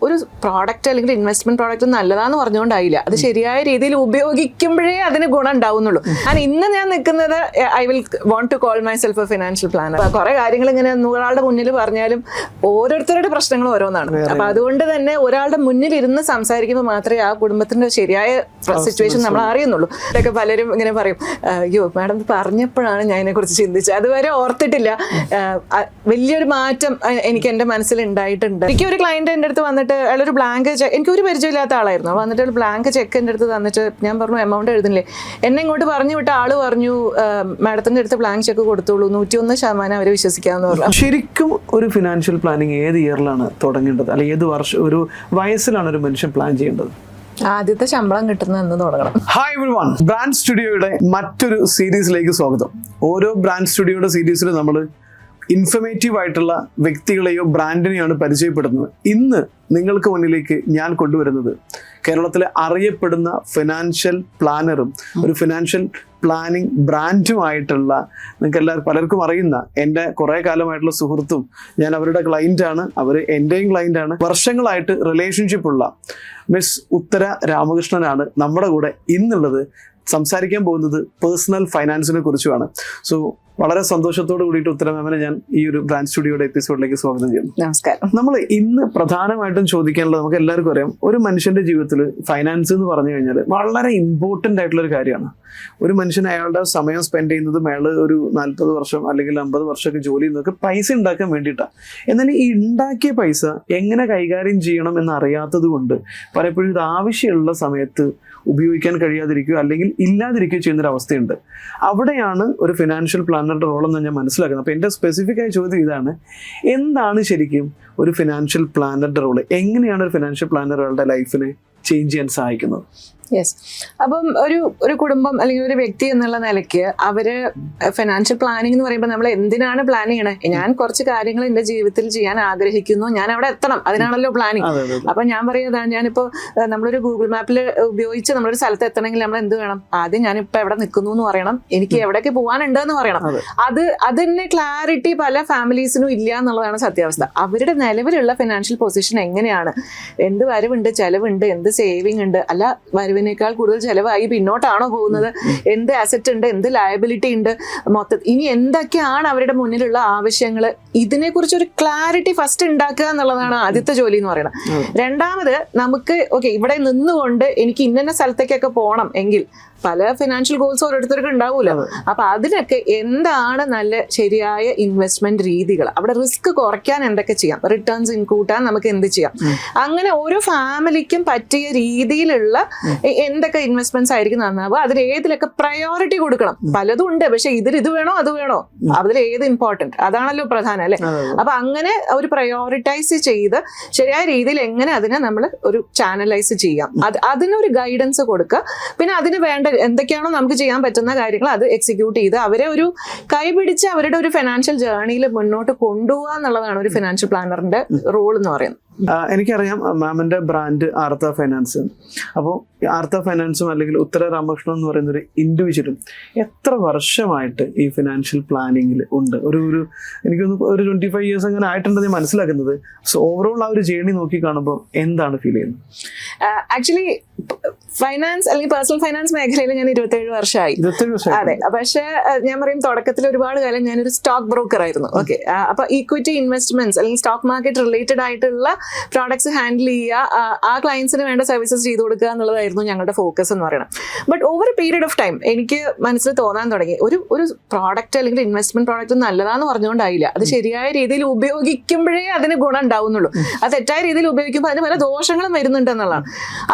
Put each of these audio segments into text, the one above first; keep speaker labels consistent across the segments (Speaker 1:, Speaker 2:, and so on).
Speaker 1: ഒരു പ്രോഡക്റ്റ് അല്ലെങ്കിൽ investment product നല്ലതാന്ന് പറഞ്ഞുകൊണ്ടായില്ല. അത് ശരിയായ രീതിയിൽ ഉപയോഗിക്കുമ്പോഴേ അതിന് ഗുണം ഉണ്ടാവുന്നുള്ളൂ. ഇന്ന് ഞാൻ നിൽക്കുന്നത് I will want to call myself a financial planner. കുറെ കാര്യങ്ങൾ ഇങ്ങനെ 100 ആളുടെ മുന്നിൽ പറഞ്ഞാലും ഓരോരുത്തരുടെ പ്രശ്നങ്ങളും ഓരോന്നാണ്. അപ്പൊ അതുകൊണ്ട് തന്നെ ഒരാളുടെ മുന്നിൽ ഇരുന്ന് സംസാരിക്കുമ്പോൾ മാത്രമേ ആ കുടുംബത്തിന്റെ ശരിയായ സിറ്റുവേഷൻ നമ്മൾ അറിയുന്നുള്ളൂ. ഇതൊക്കെ പലരും ഇങ്ങനെ പറയും, അയ്യോ മാഡം പറഞ്ഞപ്പോഴാണ് ഞാൻ ഇതിനെ കുറിച്ച് ചിന്തിച്ചത്, അതുവരെ ഓർത്തിട്ടില്ല. വലിയൊരു മാറ്റം എനിക്ക് എൻ്റെ മനസ്സിൽ ഉണ്ടായിട്ടുണ്ട്. എനിക്കൊരു ക്ലയന്റ് എൻ്റെ അടുത്ത് വന്നിട്ട് അയാളൊരു ബ്ലാങ്ക് ചെക്ക്, എനിക്ക് ഒരു പരിചയമില്ലാത്ത ആളായിരുന്നു, വന്നിട്ട് ഒരു ബ്ലാങ്ക് ചെക്ക് എൻ്റെ അടുത്ത് തന്നിട്ട് ഞാൻ പറഞ്ഞു എമൗണ്ട് എഴുതുന്നില്ലേ, എന്നെ ഇങ്ങോട്ട് പറഞ്ഞു വിട്ട ആള് പറഞ്ഞു മാഡത്തിന്റെ അടുത്ത് ബ്ലാങ്ക് ചെക്ക് കൊടുത്തോളൂ, 101% അവരെ വിശ്വസിക്കാമെന്ന് പറഞ്ഞു.
Speaker 2: ശരിക്കും ഒരു ഫിനാൻഷ്യൽ പ്ലാനിങ് ഏത് ഇയറിലാണ് തുടങ്ങേണ്ടത്, അല്ലെങ്കിൽ ഏത് വർഷം, ഒരു വയസ്സിലാണ് ഒരു മനുഷ്യൻ പ്ലാൻ ചെയ്യേണ്ടത്?
Speaker 1: ആദ്യത്തെ ശമ്പളം കിട്ടുന്നതെന്ന് തുടങ്ങണം.
Speaker 2: ഹായ് എവരിവൺ, ബ്രാൻഡ് സ്റ്റുഡിയോയുടെ മറ്റൊരു സീരീസിലേക്ക് സ്വാഗതം. ഓരോ ബ്രാൻഡ് സ്റ്റുഡിയോയുടെ സീരീസിൽ നമ്മൾ ഇൻഫർമേറ്റീവ് ആയിട്ടുള്ള വ്യക്തികളെയോ ബ്രാൻഡിനെയാണ് പരിചയപ്പെടുന്നത്. ഇന്ന് നിങ്ങൾക്ക് മുന്നിലേക്ക് ഞാൻ കൊണ്ടുവരുന്നത് കേരളത്തിലെ അറിയപ്പെടുന്ന ഫിനാൻഷ്യൽ പ്ലാനറും ഒരു ഫിനാൻഷ്യൽ പ്ലാനിങ് ബ്രാൻഡുമായിട്ടുള്ള, നിങ്ങൾക്ക് പലർക്കും അറിയുന്ന എൻ്റെ കുറേ കാലമായിട്ടുള്ള സുഹൃത്തും, ഞാൻ അവരുടെ ക്ലയൻ്റാണ്, അവർ എൻ്റെയും ക്ലയൻ്റാണ്. വർഷങ്ങളായിട്ട് റിലേഷൻഷിപ്പ് ഉള്ള മിസ് ഉത്തര രാമകൃഷ്ണനാണ് നമ്മുടെ കൂടെ ഇന്നുള്ളത്. സംസാരിക്കാൻ പോകുന്നത് പേഴ്സണൽ ഫൈനാൻസിനെ കുറിച്ചുമാണ്. സോ വളരെ സന്തോഷത്തോട് കൂടിയിട്ട് ഉത്തര മാമിനെ ഞാൻ ഈ ഒരു ബ്രാൻഡ് സ്റ്റുഡിയോയുടെ എപ്പിസോഡിലേക്ക് സ്വാഗതം ചെയ്യുന്നു.
Speaker 1: നമസ്കാരം.
Speaker 2: നമ്മൾ ഇന്ന് പ്രധാനമായിട്ടും ചോദിക്കാനുള്ളത്, നമുക്ക് എല്ലാവർക്കും അറിയാം, ഒരു മനുഷ്യന്റെ ജീവിതത്തിൽ ഫൈനാൻസ് എന്ന് പറഞ്ഞു കഴിഞ്ഞാൽ വളരെ ഇമ്പോർട്ടൻ്റ് ആയിട്ടുള്ള ഒരു കാര്യമാണ്. ഒരു മനുഷ്യൻ അയാളുടെ സമയം സ്പെൻഡ് ചെയ്യുന്നതും അയാൾ ഒരു 40 വർഷം അല്ലെങ്കിൽ 50 വർഷമൊക്കെ ജോലി ചെയ്യുന്നതൊക്കെ പൈസ ഉണ്ടാക്കാൻ വേണ്ടിയിട്ടാണ്. എന്നാൽ ഈ ഉണ്ടാക്കിയ പൈസ എങ്ങനെ കൈകാര്യം ചെയ്യണം എന്നറിയാത്തത് കൊണ്ട് പലപ്പോഴും ഇത് ആവശ്യമുള്ള സമയത്ത് ഉപയോഗിക്കാൻ കഴിയാതിരിക്കുകയോ അല്ലെങ്കിൽ ഇല്ലാതിരിക്കുകയോ ചെയ്യുന്നൊരവസ്ഥയുണ്ട്. അവിടെയാണ് ഒരു ഫിനാൻഷ്യൽ പ്ലാനറുടെ റോളെന്ന് ഞാൻ മനസ്സിലാക്കുന്നത്. അപ്പോൾ എൻ്റെ സ്പെസിഫിക് ആയ ചോദ്യം ഇതാണ്, എന്താണ് ശരിക്കും ഒരു ഫിനാൻഷ്യൽ പ്ലാനറുടെ റോള്? എങ്ങനെയാണ് ഒരു ഫിനാൻഷ്യൽ പ്ലാനർ ഒരാളുടെ ലൈഫിനെ ചേഞ്ച് ചെയ്യാൻ സഹായിക്കുന്നത്?
Speaker 1: യെസ്. അപ്പം ഒരു കുടുംബം അല്ലെങ്കിൽ ഒരു വ്യക്തി എന്നുള്ള നിലയ്ക്ക് അവര് ഫിനാൻഷ്യൽ പ്ലാനിങ് എന്ന് പറയുമ്പോൾ നമ്മൾ എന്തിനാണ് പ്ലാൻ ചെയ്യണേ? ഞാൻ കുറച്ച് കാര്യങ്ങൾ എൻ്റെ ജീവിതത്തിൽ ചെയ്യാൻ ആഗ്രഹിക്കുന്നു, ഞാൻ അവിടെ എത്തണം, അതിനാണല്ലോ പ്ലാനിങ്. അപ്പൊ ഞാൻ പറയുന്നതാണ്, ഞാനിപ്പോ നമ്മളൊരു ഗൂഗിൾ മാപ്പിൽ ഉപയോഗിച്ച് നമ്മളൊരു സ്ഥലത്ത് എത്തണമെങ്കിൽ നമ്മൾ എന്ത് വേണം? ആദ്യം ഞാനിപ്പോ എവിടെ നിൽക്കുന്നു എന്ന് പറയണം, എനിക്ക് എവിടേക്ക് പോകാനുണ്ട് എന്ന് പറയണം. അതിന് ക്ലാരിറ്റി പല ഫാമിലീസിനും ഇല്ല എന്നുള്ളതാണ് സത്യാവസ്ഥ. അവരുടെ നിലവിലുള്ള ഫിനാൻഷ്യൽ പൊസിഷൻ എങ്ങനെയാണ്, എന്ത് വരവുണ്ട്, ചെലവുണ്ട്, എന്ത് സേവിങ് ഉണ്ട്, അല്ല വരവിനേക്കാൾ കൂടുതൽ ചെലവായി പിന്നോട്ടാണോ പോകുന്നത്, എന്ത് അസറ്റ് ഉണ്ട്, എന്ത് ലയബിലിറ്റി ഉണ്ട്, ഇനി എന്തൊക്കെയാണ് അവരുടെ മുന്നിലുള്ള ആവശ്യങ്ങൾ, ഇതിനെ കുറിച്ച് ഒരു ക്ലാരിറ്റി ഫസ്റ്റ് ഉണ്ടാക്കുക എന്നുള്ളതാണ് ആദ്യത്തെ ജോലി എന്ന് പറയുന്നത്. രണ്ടാമത്, നമുക്ക് ഓക്കെ ഇവിടെ നിന്നുകൊണ്ട് എനിക്ക് ഇന്ന സ്ഥലത്തേക്കൊക്കെ പോകണം എങ്കിൽ പല ഫിനാൻഷ്യൽ ഗോൾസ് ഓരോരുത്തർക്കും ഉണ്ടാവൂലോ. അപ്പൊ അതിനൊക്കെ എന്താണ് നല്ല ശരിയായ ഇൻവെസ്റ്റ്മെന്റ് രീതികൾ, അവിടെ റിസ്ക് കുറയ്ക്കാൻ എന്തൊക്കെ ചെയ്യാം, റിട്ടേൺസ് കൂട്ടാൻ നമുക്ക് എന്ത് ചെയ്യാം, അങ്ങനെ ഓരോ ഫാമിലിക്കും പറ്റിയ രീതിയിലുള്ള എന്തൊക്കെ ഇൻവെസ്റ്റ്മെന്റ്സ് ആയിരിക്കും നന്നാവുക, അതിൽ ഏതിലൊക്കെ പ്രയോറിറ്റി കൊടുക്കണം. പലതും ഉണ്ട്, പക്ഷെ ഇത് വേണോ അത് വേണോ, അതിൽ ഏത് ഇമ്പോർട്ടന്റ്, അതാണല്ലോ പ്രധാനം അല്ലെ. അപ്പൊ അങ്ങനെ ഒരു പ്രയോറിറ്റൈസ് ചെയ്ത് ശരിയായ രീതിയിൽ എങ്ങനെ അതിനെ നമ്മൾ ഒരു ചാനലൈസ് ചെയ്യാം, അതിനൊരു ഗൈഡൻസ് കൊടുക്കുക. പിന്നെ അതിന് വേണ്ട എന്തൊക്കെയാണോ നമുക്ക് ചെയ്യാൻ പറ്റുന്ന കാര്യങ്ങൾ അത് എക്സിക്യൂട്ട് ചെയ്ത് അവരെ ഒരു കൈപിടിച്ച് അവരുടെ ഒരു ഫിനാൻഷ്യൽ ജേർണിയിൽ മുന്നോട്ട് കൊണ്ടുപോകുക എന്നുള്ളതാണ് ഒരു ഫിനാൻഷ്യൽ പ്ലാനറിന്റെ റോൾ എന്ന് പറയുന്നത്.
Speaker 2: എനിക്കറിയാം മാമിന്റെ ബ്രാൻഡ് ആർത്ത ഫൈനാൻസ്. അപ്പോൾ ആർത്ത ഫൈനാൻസും അല്ലെങ്കിൽ ഉത്തര രാമകൃഷ്ണൻ എന്ന് പറയുന്ന ഒരു ഇൻഡിവിജ്വലും എത്ര വർഷമായിട്ട് ഈ ഫിനാൻഷ്യൽ പ്ലാനിങ്ങിൽ ഉണ്ട്? എനിക്കൊന്ന് ഒരു 25 years അങ്ങനെ ആയിട്ടുണ്ടെന്ന് മനസ്സിലാക്കുന്നത്. സോ ഓവറോൾ ആ ഒരു ജേർണി നോക്കി കാണുമ്പോൾ എന്താണ് ഫീൽ ചെയ്യുന്നത്?
Speaker 1: ആക്ച്വലി ഫൈനാൻസ് അല്ലെങ്കിൽ പേഴ്സണൽ ഫൈനാൻസ് മേഖലയിൽ ഞാൻ 27 വർഷമായി. അതെ. പക്ഷെ ഞാൻ പറയും, തുടക്കത്തിൽ ഒരുപാട് കാലം ഞാനൊരു സ്റ്റോക്ക് ബ്രോക്കർ ആയിരുന്നു. ഓക്കെ. അപ്പൊ ഈക്വിറ്റി ഇൻവെസ്റ്റ്മെന്റ്സ് അല്ലെങ്കിൽ സ്റ്റോക്ക് മാർക്കറ്റ് റിലേറ്റഡ് ആയിട്ടുള്ള പ്രോഡക്ട്സ് ഹാൻഡിൽ ചെയ്യുക, ആ ക്ലയൻസിന് വേണ്ട സർവീസസ് ചെയ്ത് കൊടുക്കുക എന്നുള്ളതായിരുന്നു ഞങ്ങളുടെ ഫോക്കസ് എന്ന് പറയുന്നത്. But over a period of time എനിക്ക് മനസ്സിൽ തോന്നാൻ തുടങ്ങി, ഒരു പ്രോഡക്റ്റ് അല്ലെങ്കിൽ ഇൻവെസ്റ്റ്മെന്റ് പ്രോഡക്റ്റ് നല്ലതാന്ന് പറഞ്ഞുകൊണ്ടായില്ല, അത് ശരിയായ രീതിയിൽ ഉപയോഗിക്കുമ്പോഴേ അതിന് ഗുണം ഉണ്ടാവുന്നുള്ളൂ. അത് തെറ്റായ രീതിയിൽ ഉപയോഗിക്കുമ്പോൾ അതിന് പല ദോഷങ്ങളും വരുന്നുണ്ട് എന്നുള്ളതാണ്.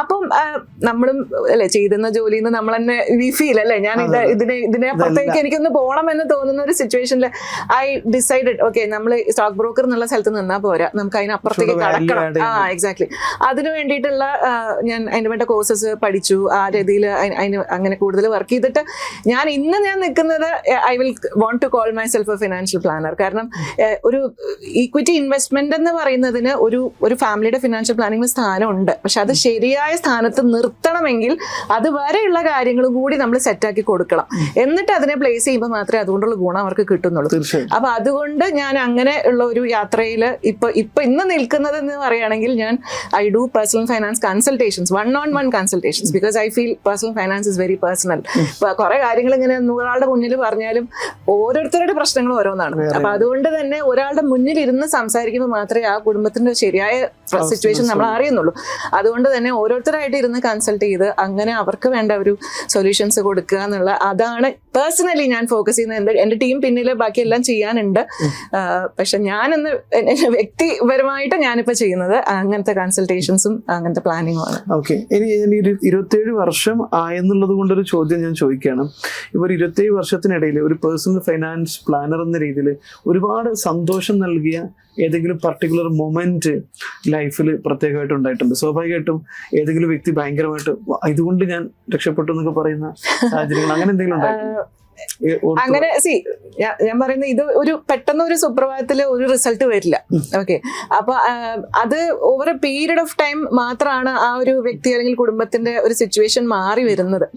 Speaker 1: അപ്പം നമ്മളും അല്ലെ ചെയ്യുന്ന ജോലിയിൽ നിന്ന് നമ്മൾ തന്നെ വി ഫീൽ അല്ലെ, ഞാൻ ഇതിനെ അപ്പുറത്തേക്ക് എനിക്കൊന്ന് പോകണം എന്ന് തോന്നുന്ന ഒരു സിറ്റുവേഷനിൽ ഐ ഡിസൈഡഡ്, ഓക്കെ, നമ്മൾ സ്റ്റോക്ക് ബ്രോക്കർ എന്നുള്ള സ്ഥലത്ത് നിന്നാൽ പോരാ, നമുക്ക് അതിനപ്പുറത്തേക്ക് കടക്കണം. എക്സാക്ട്ലി. അതിന് വേണ്ടിയിട്ടുള്ള ഞാൻ അതിന് വേണ്ട കോഴ്സസ് പഠിച്ചു. ആ രീതിയിൽ അങ്ങനെ കൂടുതൽ വർക്ക് ചെയ്തിട്ട് ഞാൻ നിൽക്കുന്നത് I will want to call myself a financial planner. കാരണം ഒരു ഈക്വിറ്റി ഇൻവെസ്റ്റ്മെന്റ് എന്ന് പറയുന്നതിന് ഒരു ഫാമിലിയുടെ ഫിനാൻഷ്യൽ പ്ലാനിങ്ങിന് സ്ഥാനമുണ്ട്. പക്ഷെ അത് ശരിയായ സ്ഥാനത്ത് നിർത്തണമെങ്കിൽ അതുവരെയുള്ള കാര്യങ്ങളും കൂടി നമ്മൾ സെറ്റാക്കി കൊടുക്കണം. എന്നിട്ട് അതിനെ പ്ലേസ് ചെയ്യുമ്പോൾ മാത്രമേ അതുകൊണ്ടുള്ള ഗുണം അവർക്ക് കിട്ടുന്നുള്ളൂ. അപ്പൊ അതുകൊണ്ട് ഞാൻ അങ്ങനെ ഉള്ള ഒരു യാത്രയിൽ ഇന്ന് നിൽക്കുന്നതെന്ന് എന്ന് പറയുകയാണെങ്കിൽ I do personal finance consultations, one-on-one consultations, because I feel personal finance is very personal. കുറെ കാര്യങ്ങൾ ഇങ്ങനെ 100 ആളുടെ മുന്നിൽ പറഞ്ഞാലും ഓരോരുത്തരുടെ പ്രശ്നങ്ങൾ ഓരോന്നാണ്. അപ്പൊ അതുകൊണ്ട് തന്നെ ഒരാളുടെ മുന്നിൽ ഇരുന്ന് സംസാരിക്കുമ്പോൾ മാത്രമേ ആ കുടുംബത്തിന്റെ ശരിയായ സിറ്റുവേഷൻ നമ്മൾ അറിയുന്നുള്ളൂ. അതുകൊണ്ട് തന്നെ ഓരോരുത്തരായിട്ട് ഇരുന്ന് കൺസൾട്ട് ചെയ്ത് അങ്ങനെ അവർക്ക് വേണ്ട ഒരു സൊല്യൂഷൻസ് കൊടുക്കുക എന്നുള്ള അതാണ് പേഴ്സണലി ഞാൻ ഫോക്കസ് ചെയ്യുന്നത്. എന്റെ ടീം പിന്നിൽ ബാക്കിയെല്ലാം ചെയ്യാനുണ്ട്. പക്ഷെ ഞാനെന്ന് വ്യക്തിപരമായിട്ട് ഞാനിപ്പോ ചെയ്യുന്നത് അങ്ങനത്തെ കൺസൾട്ടേഷൻസും അങ്ങനത്തെ പ്ലാനിങ്ങും ആണ്.
Speaker 2: ഓക്കെ, ഇനി ഞാൻ 27 വർഷം ആയെന്നുള്ളത് കൊണ്ടൊരു ചോദ്യം ഞാൻ ചോദിക്കുകയാണ്. ഇപ്പോൾ ഒരു 27 വർഷത്തിനിടയിൽ ഒരു പേഴ്സണൽ ഫൈനാൻസ് പ്ലാനർ എന്ന രീതിയിൽ ഒരുപാട് സന്തോഷം നൽകിയ ഏതെങ്കിലും പർട്ടിക്കുലർ മൊമെന്റ് ലൈഫിൽ പ്രത്യേകമായിട്ട് ഉണ്ടായിട്ടുണ്ട്? സ്വാഭാവികമായിട്ടും ഏതെങ്കിലും വ്യക്തി ഭയങ്കരമായിട്ട് ഇതുകൊണ്ട് ഞാൻ രക്ഷപ്പെട്ടു എന്നൊക്കെ പറയുന്ന സാഹചര്യങ്ങൾ അങ്ങനെ എന്തെങ്കിലും ഉണ്ടായിട്ടുണ്ട്?
Speaker 1: അങ്ങനെ ഞാൻ പറയുന്നത് ഇത് ഒരു പെട്ടെന്ന് ഒരു സുപ്രഭാതത്തില് ഒരു റിസൾട്ട് വരില്ല. ഓക്കെ, അപ്പൊ അത് over a period of time മാത്രമാണ് ആ ഒരു വ്യക്തി അല്ലെങ്കിൽ കുടുംബത്തിന്റെ ഒരു സിറ്റുവേഷൻ മാറി വരുന്നത്.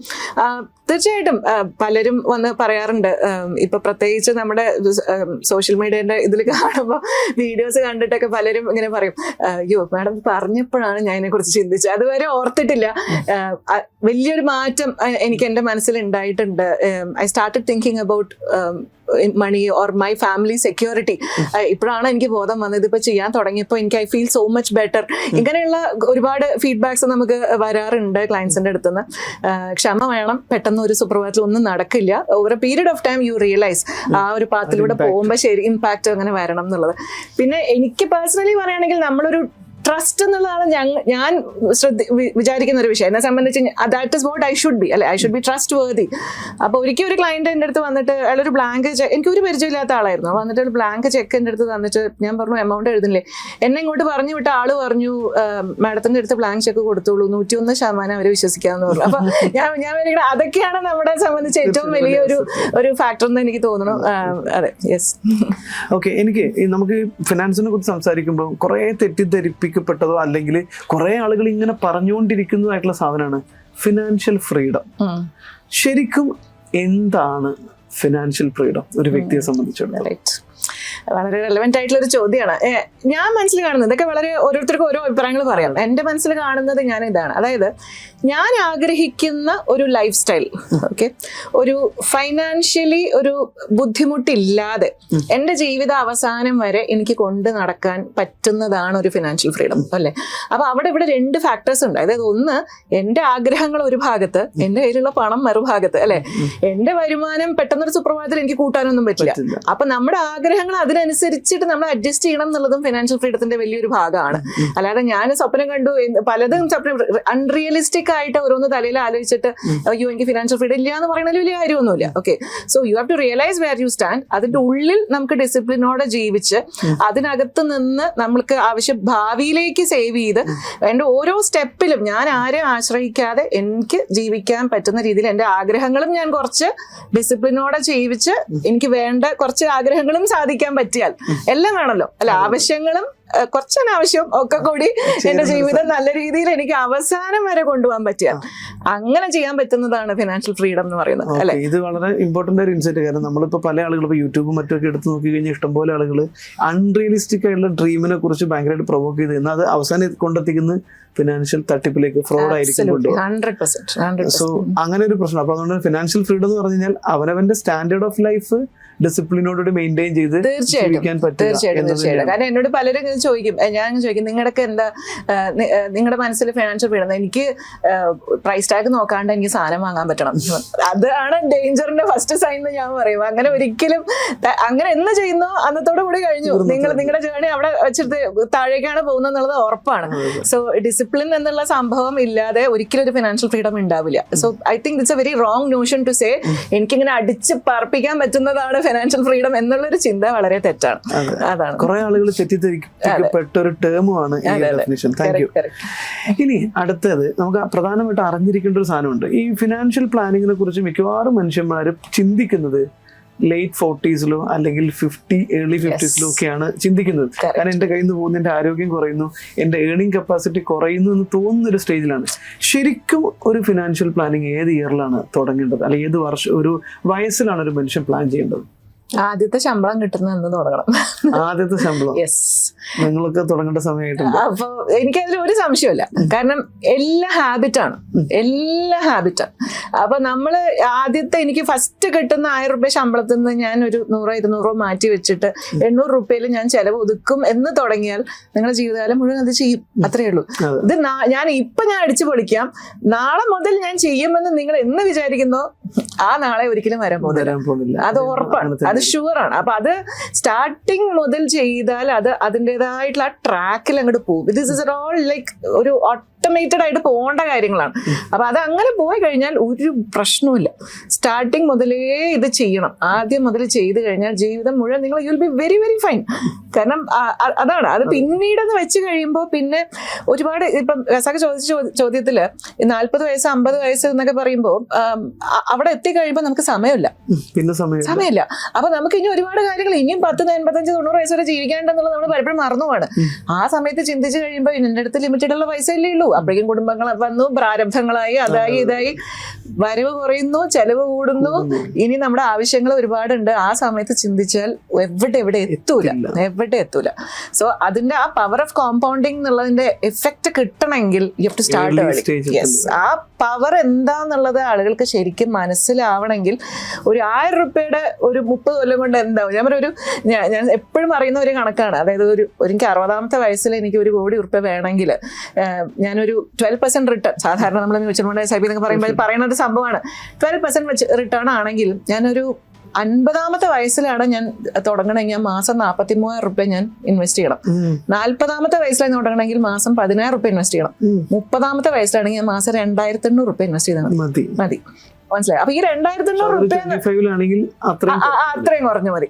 Speaker 1: തീർച്ചയായിട്ടും പലരും വന്ന് പറയാറുണ്ട്, ഇപ്പൊ പ്രത്യേകിച്ച് നമ്മുടെ സോഷ്യൽ മീഡിയന്റെ ഇതിൽ കാണുമ്പോൾ വീഡിയോസ് കണ്ടിട്ടൊക്കെ പലരും ഇങ്ങനെ പറയും, അയ്യോ മാഡം പറഞ്ഞപ്പോഴാണ് ഞാൻ ഇതിനെ കുറിച്ച് ചിന്തിച്ചത്, അതുവരെ ഓർത്തിട്ടില്ല. വലിയൊരു മാറ്റം എനിക്ക് എന്റെ മനസ്സിൽ ഉണ്ടായിട്ടുണ്ട്. I started thinking about money or my family security. ഇപ്പോഴാണ് എനിക്ക് ബോധം വന്നത്. ഇപ്പൊ ചെയ്യാൻ തുടങ്ങിയപ്പോൾ എനിക്ക് I feel so much better. ഇങ്ങനെയുള്ള ഒരുപാട് ഫീഡ്ബാക്സ് നമുക്ക് വരാറുണ്ട് ക്ലയൻസിന്റെ അടുത്തുനിന്ന്. ക്ഷമ വേണം, പെട്ടെന്ന് ഒരു സുപ്രഭാതത്തിൽ ഒന്നും നടക്കില്ല. Over a period of time you realise ആ ഒരു പാത്തിലൂടെ പോകുമ്പോൾ ശരി ഇമ്പാക്ട് അങ്ങനെ വരണം എന്നുള്ളത്. പിന്നെ എനിക്ക് പേഴ്സണലി പറയുകയാണെങ്കിൽ നമ്മളൊരു ട്രസ്റ്റ് എന്നുള്ളതാണ് ഞാൻ വിചാരിക്കുന്ന ഒരു വിഷയം. എന്നെ സംബന്ധിച്ച് that is what I should be, അല്ലെ, I should be trustworthy. അപ്പൊ ഒരിക്കൽ ഒരു ക്ലയന്റ് എൻ്റെ അടുത്ത് വന്നിട്ട് അയാളൊരു ബ്ലാങ്ക് ചെക്ക്, എനിക്ക് ഒരു പരിചയമില്ലാത്ത ആളായിരുന്നു, വന്നിട്ട് ഒരു ബ്ലാങ്ക് ചെക്ക് എൻ്റെ അടുത്ത് തന്നിട്ട് ഞാൻ പറഞ്ഞു എമൗണ്ട് എഴുതുന്നില്ലേ. എന്നെ ഇങ്ങോട്ട് പറഞ്ഞു വിട്ട ആള് പറഞ്ഞു, മാഡത്തിന്റെ അടുത്ത് ബ്ലാങ്ക് ചെക്ക് കൊടുത്തോളൂ, 101% അവരെ വിശ്വസിക്കാമെന്ന് പറഞ്ഞു. അപ്പൊ ഞാൻ അതൊക്കെയാണ് നമ്മളെ സംബന്ധിച്ച് ഏറ്റവും വലിയ ഒരു ഫാക്ടർ എന്ന് എനിക്ക് തോന്നുന്നു. അതെ, യെസ്.
Speaker 2: ഓക്കെ, എനിക്ക് നമുക്ക് ഫിനാൻസിനെ കുറിച്ച് സംസാരിക്കുമ്പോൾ കുറെ തെറ്റിദ്ധരിപ്പിക്കപ്പെട്ടതോ അല്ലെങ്കിൽ കുറെ ആളുകൾ ഇങ്ങനെ പറഞ്ഞുകൊണ്ടിരിക്കുന്നതായിട്ടുള്ള സാധനമാണ് ഫിനാൻഷ്യൽ ഫ്രീഡം. ശരിക്കും എന്താണ് ഫിനാൻഷ്യൽ ഫ്രീഡം ഒരു വ്യക്തിയെ സംബന്ധിച്ചിടത്തോളം?
Speaker 1: വളരെ റെലവെന്റ് ആയിട്ടുള്ള ഒരു ചോദ്യമാണ്. ഞാൻ മനസ്സിൽ കാണുന്നത് ഇതൊക്കെ വളരെ ഓരോരുത്തർക്കും ഓരോ അഭിപ്രായങ്ങൾ പറയാം. എൻ്റെ മനസ്സിൽ കാണുന്നത് ഞാൻ ഇതാണ്, അതായത് ഞാൻ ആഗ്രഹിക്കുന്ന ഒരു ലൈഫ് സ്റ്റൈൽ, ഓക്കെ, ഒരു ഫൈനാൻഷ്യലി ഒരു ബുദ്ധിമുട്ടില്ലാതെ എൻ്റെ ജീവിത അവസാനം വരെ എനിക്ക് കൊണ്ട് നടക്കാൻ പറ്റുന്നതാണ് ഒരു ഫിനാൻഷ്യൽ ഫ്രീഡം, അല്ലേ? അപ്പൊ അവിടെ ഇവിടെ 2 ഫാക്ടേഴ്സ് ഉണ്ട്. അതായത് ഒന്ന്, എൻ്റെ ആഗ്രഹങ്ങൾ ഒരു ഭാഗത്ത്, എൻ്റെ കയ്യിലുള്ള പണം മറുഭാഗത്ത്, അല്ലെ? എൻ്റെ വരുമാനം പെട്ടെന്നൊരു സുപ്രഭാതത്തിൽ എനിക്ക് കൂട്ടാനൊന്നും പറ്റില്ല. അപ്പൊ നമ്മുടെ ആഗ്രഹങ്ങൾ അതിനനുസരിച്ചിട്ട് നമ്മൾ അഡ്ജസ്റ്റ് ചെയ്യണം എന്നുള്ളതും ഫിനാൻഷ്യൽ ഫ്രീഡത്തിന്റെ വലിയൊരു ഭാഗമാണ്. അല്ലാതെ ഞാൻ സ്വപ്നം കണ്ടു, പലതും സ്വപ്നം അൺറിയലിസ്റ്റിക് ആയിട്ട് ഓരോന്ന് തലയിൽ ആലോചിച്ചിട്ട് അയ്യോ എനിക്ക് ഫിനാൻഷ്യൽ ഫ്രീഡം ഇല്ല എന്ന് പറയുന്നതിൽ വലിയ കാര്യമൊന്നുമില്ല. Okay, so you have to realise where you stand. അതിന്റെ ഉള്ളിൽ നമുക്ക് ഡിസിപ്ലിനോടെ ജീവിച്ച് അതിനകത്ത് നിന്ന് നമ്മൾക്ക് ഭാവിയിലേക്ക് സേവ് ചെയ്ത് എന്റെ ഓരോ സ്റ്റെപ്പിലും ഞാൻ ആരെയും ആശ്രയിക്കാതെ എനിക്ക് ജീവിക്കാൻ പറ്റുന്ന രീതിയിൽ എന്റെ ആഗ്രഹങ്ങളും ഞാൻ കുറച്ച് ഡിസിപ്ലിനോടെ ജീവിച്ച് എനിക്ക് വേണ്ട കുറച്ച് ആഗ്രഹങ്ങളും സാധിക്കാൻ പറ്റിയാൽ, എല്ലാം വേണമല്ലോ അല്ല, ആവശ്യങ്ങളും കുറച്ച് അനാവശ്യവും ഒക്കെ കൂടി എന്റെ ജീവിതം നല്ല രീതിയിൽ എനിക്ക് അവസാനം വരെ കൊണ്ടുപോകാൻ പറ്റിയാൽ അങ്ങനെ ചെയ്യാൻ പറ്റുന്നതാണ് ഫിനാൻഷ്യൽ ഫ്രീഡം എന്ന് പറയുന്നത്, അല്ലെ?
Speaker 2: ഇത് വളരെ ഇമ്പോർട്ടന്റ് ഒരു ഇൻസൈറ്റ്. കാരണം നമ്മളിപ്പോ പല ആളുകൾ ഇപ്പൊ യൂട്യൂബും മറ്റൊക്കെ എടുത്ത് നോക്കി കഴിഞ്ഞാൽ ഇഷ്ടംപോലെ ആളുകൾ അൺറിയലിസ്റ്റിക് ആയിട്ടുള്ള ഡ്രീമിനെ കുറിച്ച് ഭയങ്കരമായിട്ട് പ്രൊവോക്ക് ചെയ്ത് എന്നാൽ അത് അവസാനം കൊണ്ടെത്തിക്കുന്ന ഫിനാൻഷ്യൽ തട്ടിപ്പിലേക്ക്, ഫ്രോഡ് ആയിരിക്കും കൊണ്ടുപോകും. സോ അങ്ങനെ ഒരു പ്രശ്നം. അപ്പൊ അതുകൊണ്ട് ഫിനാൻഷ്യൽ ഫ്രീഡം എന്ന് പറഞ്ഞു കഴിഞ്ഞാൽ അവനവന്റെ സ്റ്റാൻഡേർഡ് ഓഫ് ലൈഫ് ഡിസിപ്ലിനോട് മെയിൻറ്റെയിൻ ചെയ്ത് ജീവിക്കാൻ പറ്റും.
Speaker 1: കാരണം എന്നോട് പലരും ചോദിക്കും, ഞാൻ ചോദിക്കും നിങ്ങളുടെ എന്താ നിങ്ങളുടെ മനസ്സിൽ ഫിനാൻഷ്യൽ ഫ്രീഡം? എനിക്ക് പ്രൈസ് ടാഗ് നോക്കാണ്ട് എനിക്ക് സാധനം വാങ്ങാൻ പറ്റണം. അതാണ് ഡേഞ്ചറിന്റെ ഫസ്റ്റ് സൈൻ എന്ന് ഞാൻ പറയും. അങ്ങനെ ഒരിക്കലും അങ്ങനെ എന്ന് ചെയ്യുന്നോ അന്നത്തോടു കൂടി കഴിഞ്ഞു. നിങ്ങളുടെ ജേർണി അവിടെ വെച്ചിട്ട് താഴേക്കാണ് പോകുന്നത് എന്നുള്ളത് ഉറപ്പാണ്. സോ ഡിസിപ്ലിൻ എന്നുള്ള സംഭവം ഇല്ലാതെ ഒരിക്കലും ഒരു ഫിനാൻഷ്യൽ ഫ്രീഡം ഉണ്ടാവില്ല. So I think it's a very wrong notion to say എനിക്കിങ്ങനെ അടിച്ച് പറപ്പിക്കാൻ പറ്റുന്നതാണ് ഫിനാൻഷ്യൽ ഫ്രീഡം എന്നുള്ളൊരു ചിന്ത വളരെ തെറ്റാണ്. അതാണ്
Speaker 2: കുറെ ആളുകൾ തെറ്റിദ്ധരിക്കപ്പെട്ട ഒരു ടേമുമാണ് ഈ ഡെഫിനിഷൻ. Thank you. ഇനി അടുത്തത് നമുക്ക് പ്രധാനമായിട്ട് അറിഞ്ഞിരിക്കേണ്ട ഒരു സാധനമുണ്ട്. ഈ ഫിനാൻഷ്യൽ പ്ലാനിങ്ങിനെ കുറിച്ച് മിക്കവാറും മനുഷ്യന്മാർ ചിന്തിക്കുന്നത് ലേറ്റ് 40s അല്ലെങ്കിൽ ഏർലി 50s ഒക്കെയാണ് ചിന്തിക്കുന്നത്. കാരണം എന്റെ കയ്യിൽ നിന്ന് പോകുന്നു, എന്റെ ആരോഗ്യം കുറയുന്നു, എന്റെ ഏർണിംഗ് കപ്പാസിറ്റി കുറയുന്നു എന്ന് തോന്നുന്ന ഒരു സ്റ്റേജിലാണ്. ശരിക്കും ഒരു ഫിനാൻഷ്യൽ പ്ലാനിങ് ഏത് ഇയറിലാണ് തുടങ്ങേണ്ടത്, അല്ലെങ്കിൽ ഏത് വർഷം ഒരു വയസ്സിലാണ് ഒരു മനുഷ്യൻ പ്ലാൻ ചെയ്യേണ്ടത്?
Speaker 1: ആദ്യത്തെ ശമ്പളം കിട്ടുന്ന എന്ന് തുടങ്ങണം.
Speaker 2: ആദ്യത്തെ ശമ്പളം
Speaker 1: യെസ്,
Speaker 2: നിങ്ങളൊക്കെ തുടങ്ങേണ്ട സമയമായിട്ടുണ്ട്.
Speaker 1: അപ്പൊ എനിക്കതിൽ ഒരു സംശയമില്ല. കാരണം എല്ലാ ഹാബിറ്റാണ്. അപ്പൊ നമ്മള് ആദ്യത്തെ എനിക്ക് ഫസ്റ്റ് കിട്ടുന്ന 1000 രൂപ ശമ്പളത്തിൽ നിന്ന് ഞാൻ ഒരു 100-200 മാറ്റി വെച്ചിട്ട് 800 രൂപയിൽ ഞാൻ ചെലവ് ഒതുക്കും എന്ന് തുടങ്ങിയാൽ നിങ്ങളുടെ ജീവിതകാലം മുഴുവൻ അത് ചെയ്യും. അത്രയേ ഉള്ളൂ. ഇത് ഞാൻ അടിച്ചു പൊളിക്കാം, നാളെ മുതൽ ഞാൻ ചെയ്യുമെന്ന് നിങ്ങൾ എന്ന് വിചാരിക്കുന്നോ ആ നാളെ ഒരിക്കലും വരാൻ പോകുന്നില്ല. അത് ഉറപ്പാണ്, അത് ഷുവറാണ്. അപ്പൊ അത് സ്റ്റാർട്ടിങ് മുതൽ ചെയ്താൽ അത് അതിൻ്റെതായിട്ടുള്ള ആ ട്രാക്കിൽ അങ്ങോട്ട് പോകും. ദിസ് ഇസ് ഓൾ ലൈക്ക് ഒരു ഓട്ടോമേറ്റഡ് ആയിട്ട് പോകേണ്ട കാര്യങ്ങളാണ്. അപ്പൊ അത് അങ്ങനെ പോയി കഴിഞ്ഞാൽ ഒരു പ്രശ്നവുമില്ല. സ്റ്റാർട്ടിങ് മുതലേ ഇത് ചെയ്യണം. ആദ്യം മുതൽ ചെയ്ത് കഴിഞ്ഞാൽ ജീവിതം മുഴുവൻ നിങ്ങൾ you will be very very fine. കാരണം അതാണ് അത്. പിന്നീടെന്ന് വെച്ച് കഴിയുമ്പോൾ പിന്നെ ഒരുപാട് ഇപ്പം രസാക്ക് ചോദിച്ച ചോദ്യത്തില് 40 വയസ്സ് 50 വയസ്സ് എന്നൊക്കെ പറയുമ്പോൾ അവിടെ എത്തിക്കഴിയുമ്പോൾ നമുക്ക് സമയമില്ല. അപ്പൊ നമുക്ക് ഇനി ഒരുപാട് കാര്യങ്ങൾ ഇനിയും 10, 85, 90 വയസ്സ് വരെ ജീവിക്കാണ്ടെന്നുള്ളത് നമ്മൾ പലപ്പോഴും മറന്നുപോവാണ്. ആ സമയത്ത് ചിന്തിച്ചു കഴിയുമ്പോൾ എൻ്റെ അടുത്ത് ലിമിറ്റഡ് ഉള്ള പൈസ അല്ലേ ഉള്ളൂ. അപ്പോഴേക്കും കുടുംബങ്ങൾ വന്നു, പ്രാരബ്ധങ്ങളായി, അതായി ഇതായി, വരവ് കുറയുന്നു, ചെലവ് കൂടുന്നു, ഇനി നമ്മുടെ ആവശ്യങ്ങൾ ഒരുപാടുണ്ട്. ആ സമയത്ത് ചിന്തിച്ചാൽ എവിടെ എത്തൂല. സോ അതിന്റെ ആ പവർ ഓഫ് കോമ്പൗണ്ടിങ് എന്നുള്ളതിന്റെ എഫക്റ്റ് കിട്ടണമെങ്കിൽ you have to start early. Yes, ആ പവർ എന്താന്നുള്ളത് ആളുകൾക്ക് ശരിക്കും മനസ്സിലാവണമെങ്കിൽ ഒരു 1000 രൂപയുടെ ഒരു 30 കൊല്ലം കൊണ്ട് എന്താവും. ഞാൻ എപ്പോഴും പറയുന്ന ഒരു കണക്കാണ്. അതായത് എനിക്ക് 60ാമത്തെ വയസ്സിൽ എനിക്ക് 1 കോടി രൂപ വേണമെങ്കിൽ ഞാനൊരു 12% റിട്ടേൺ, സാധാരണ നമ്മൾ മ്യൂച്വൽ ഫണ്ട് SIP എന്നൊക്കെ പറയുന്ന ഒരു സംഭവമാണ്. 12% റിട്ടേൺ ആണെങ്കിൽ ഞാനൊരു 50ാമത്തെ വയസ്സിലാണ് ഞാൻ തുടങ്ങണമെങ്കിൽ മാസം 43,000 രൂപ ഞാൻ ഇൻവെസ്റ്റ് ചെയ്യണം. 40ാമത്തെ വയസ്സിലാണ് തുടങ്ങണമെങ്കിൽ മാസം 10,000 രൂപ ഇൻവെസ്റ്റ് ചെയ്യണം. 30ാമത്തെ വയസ്സിലാണെങ്കിൽ ഞാൻ മാസം 2,800 രൂപ ഇൻവെസ്റ്റ് ചെയ്താൽ മതി. മനസ്സിലായി? അപ്പൊ ഈ 2,800 രൂപ അത്രയും കുറഞ്ഞു മതി.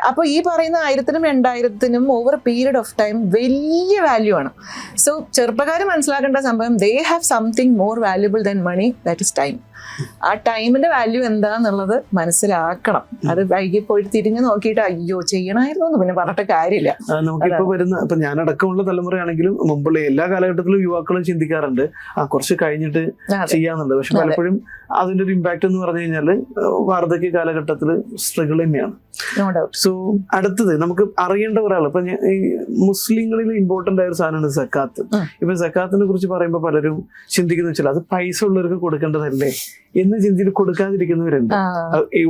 Speaker 1: അപ്പൊ ഈ പറയുന്ന 1000-നും 2,000-നും over a period of time വലിയ വാല്യൂ ആണ്. സോ ചെറുപ്പക്കാർ മനസ്സിലാക്കേണ്ട സംഭവം, they have something more valuable than money, that is time. ആ ടൈമിന്റെ വാല്യൂ എന്താന്നുള്ളത് മനസ്സിലാക്കണം. അത് വൈകി പോയിട്ട് തിരിഞ്ഞു നോക്കിയിട്ട് അയ്യോ ചെയ്യണമായിരുന്നു എന്ന് പിന്നെ പറഞ്ഞിട്ട് കാര്യമില്ല.
Speaker 2: നമുക്കിപ്പോ ഇപ്പൊ ഞാനടക്കമുള്ള തലമുറയാണെങ്കിലും മുമ്പുള്ള എല്ലാ കാലഘട്ടത്തിലും യുവാക്കളും ചിന്തിക്കാറുണ്ട് കുറച്ച് കഴിഞ്ഞിട്ട് ചെയ്യാന്നുള്ളത്. പക്ഷെ പലപ്പോഴും അതിന്റെ ഒരു ഇമ്പാക്ട് എന്ന് പറഞ്ഞു കഴിഞ്ഞാല് വാർദ്ധക്യ കാലഘട്ടത്തിൽ സ്ട്രഗിൾ തന്നെയാണ്. സോ അടുത്തത് നമുക്ക് അറിയേണ്ട ഒരാൾ, ഇപ്പൊ ഈ മുസ്ലിങ്ങളിൽ ഇമ്പോർട്ടന്റ് ആയ ഒരു സാധനമാണ് സക്കാത്ത്. ഇപ്പൊ സക്കാത്തിനെ കുറിച്ച് പറയുമ്പോൾ പലരും ചിന്തിക്കുന്ന വെച്ചാൽ അത് പൈസ ഉള്ളവർക്ക് കൊടുക്കേണ്ടതല്ലേ എന്ന് ചിന്തിച്ച് കൊടുക്കാതിരിക്കുന്നവരുണ്ട്.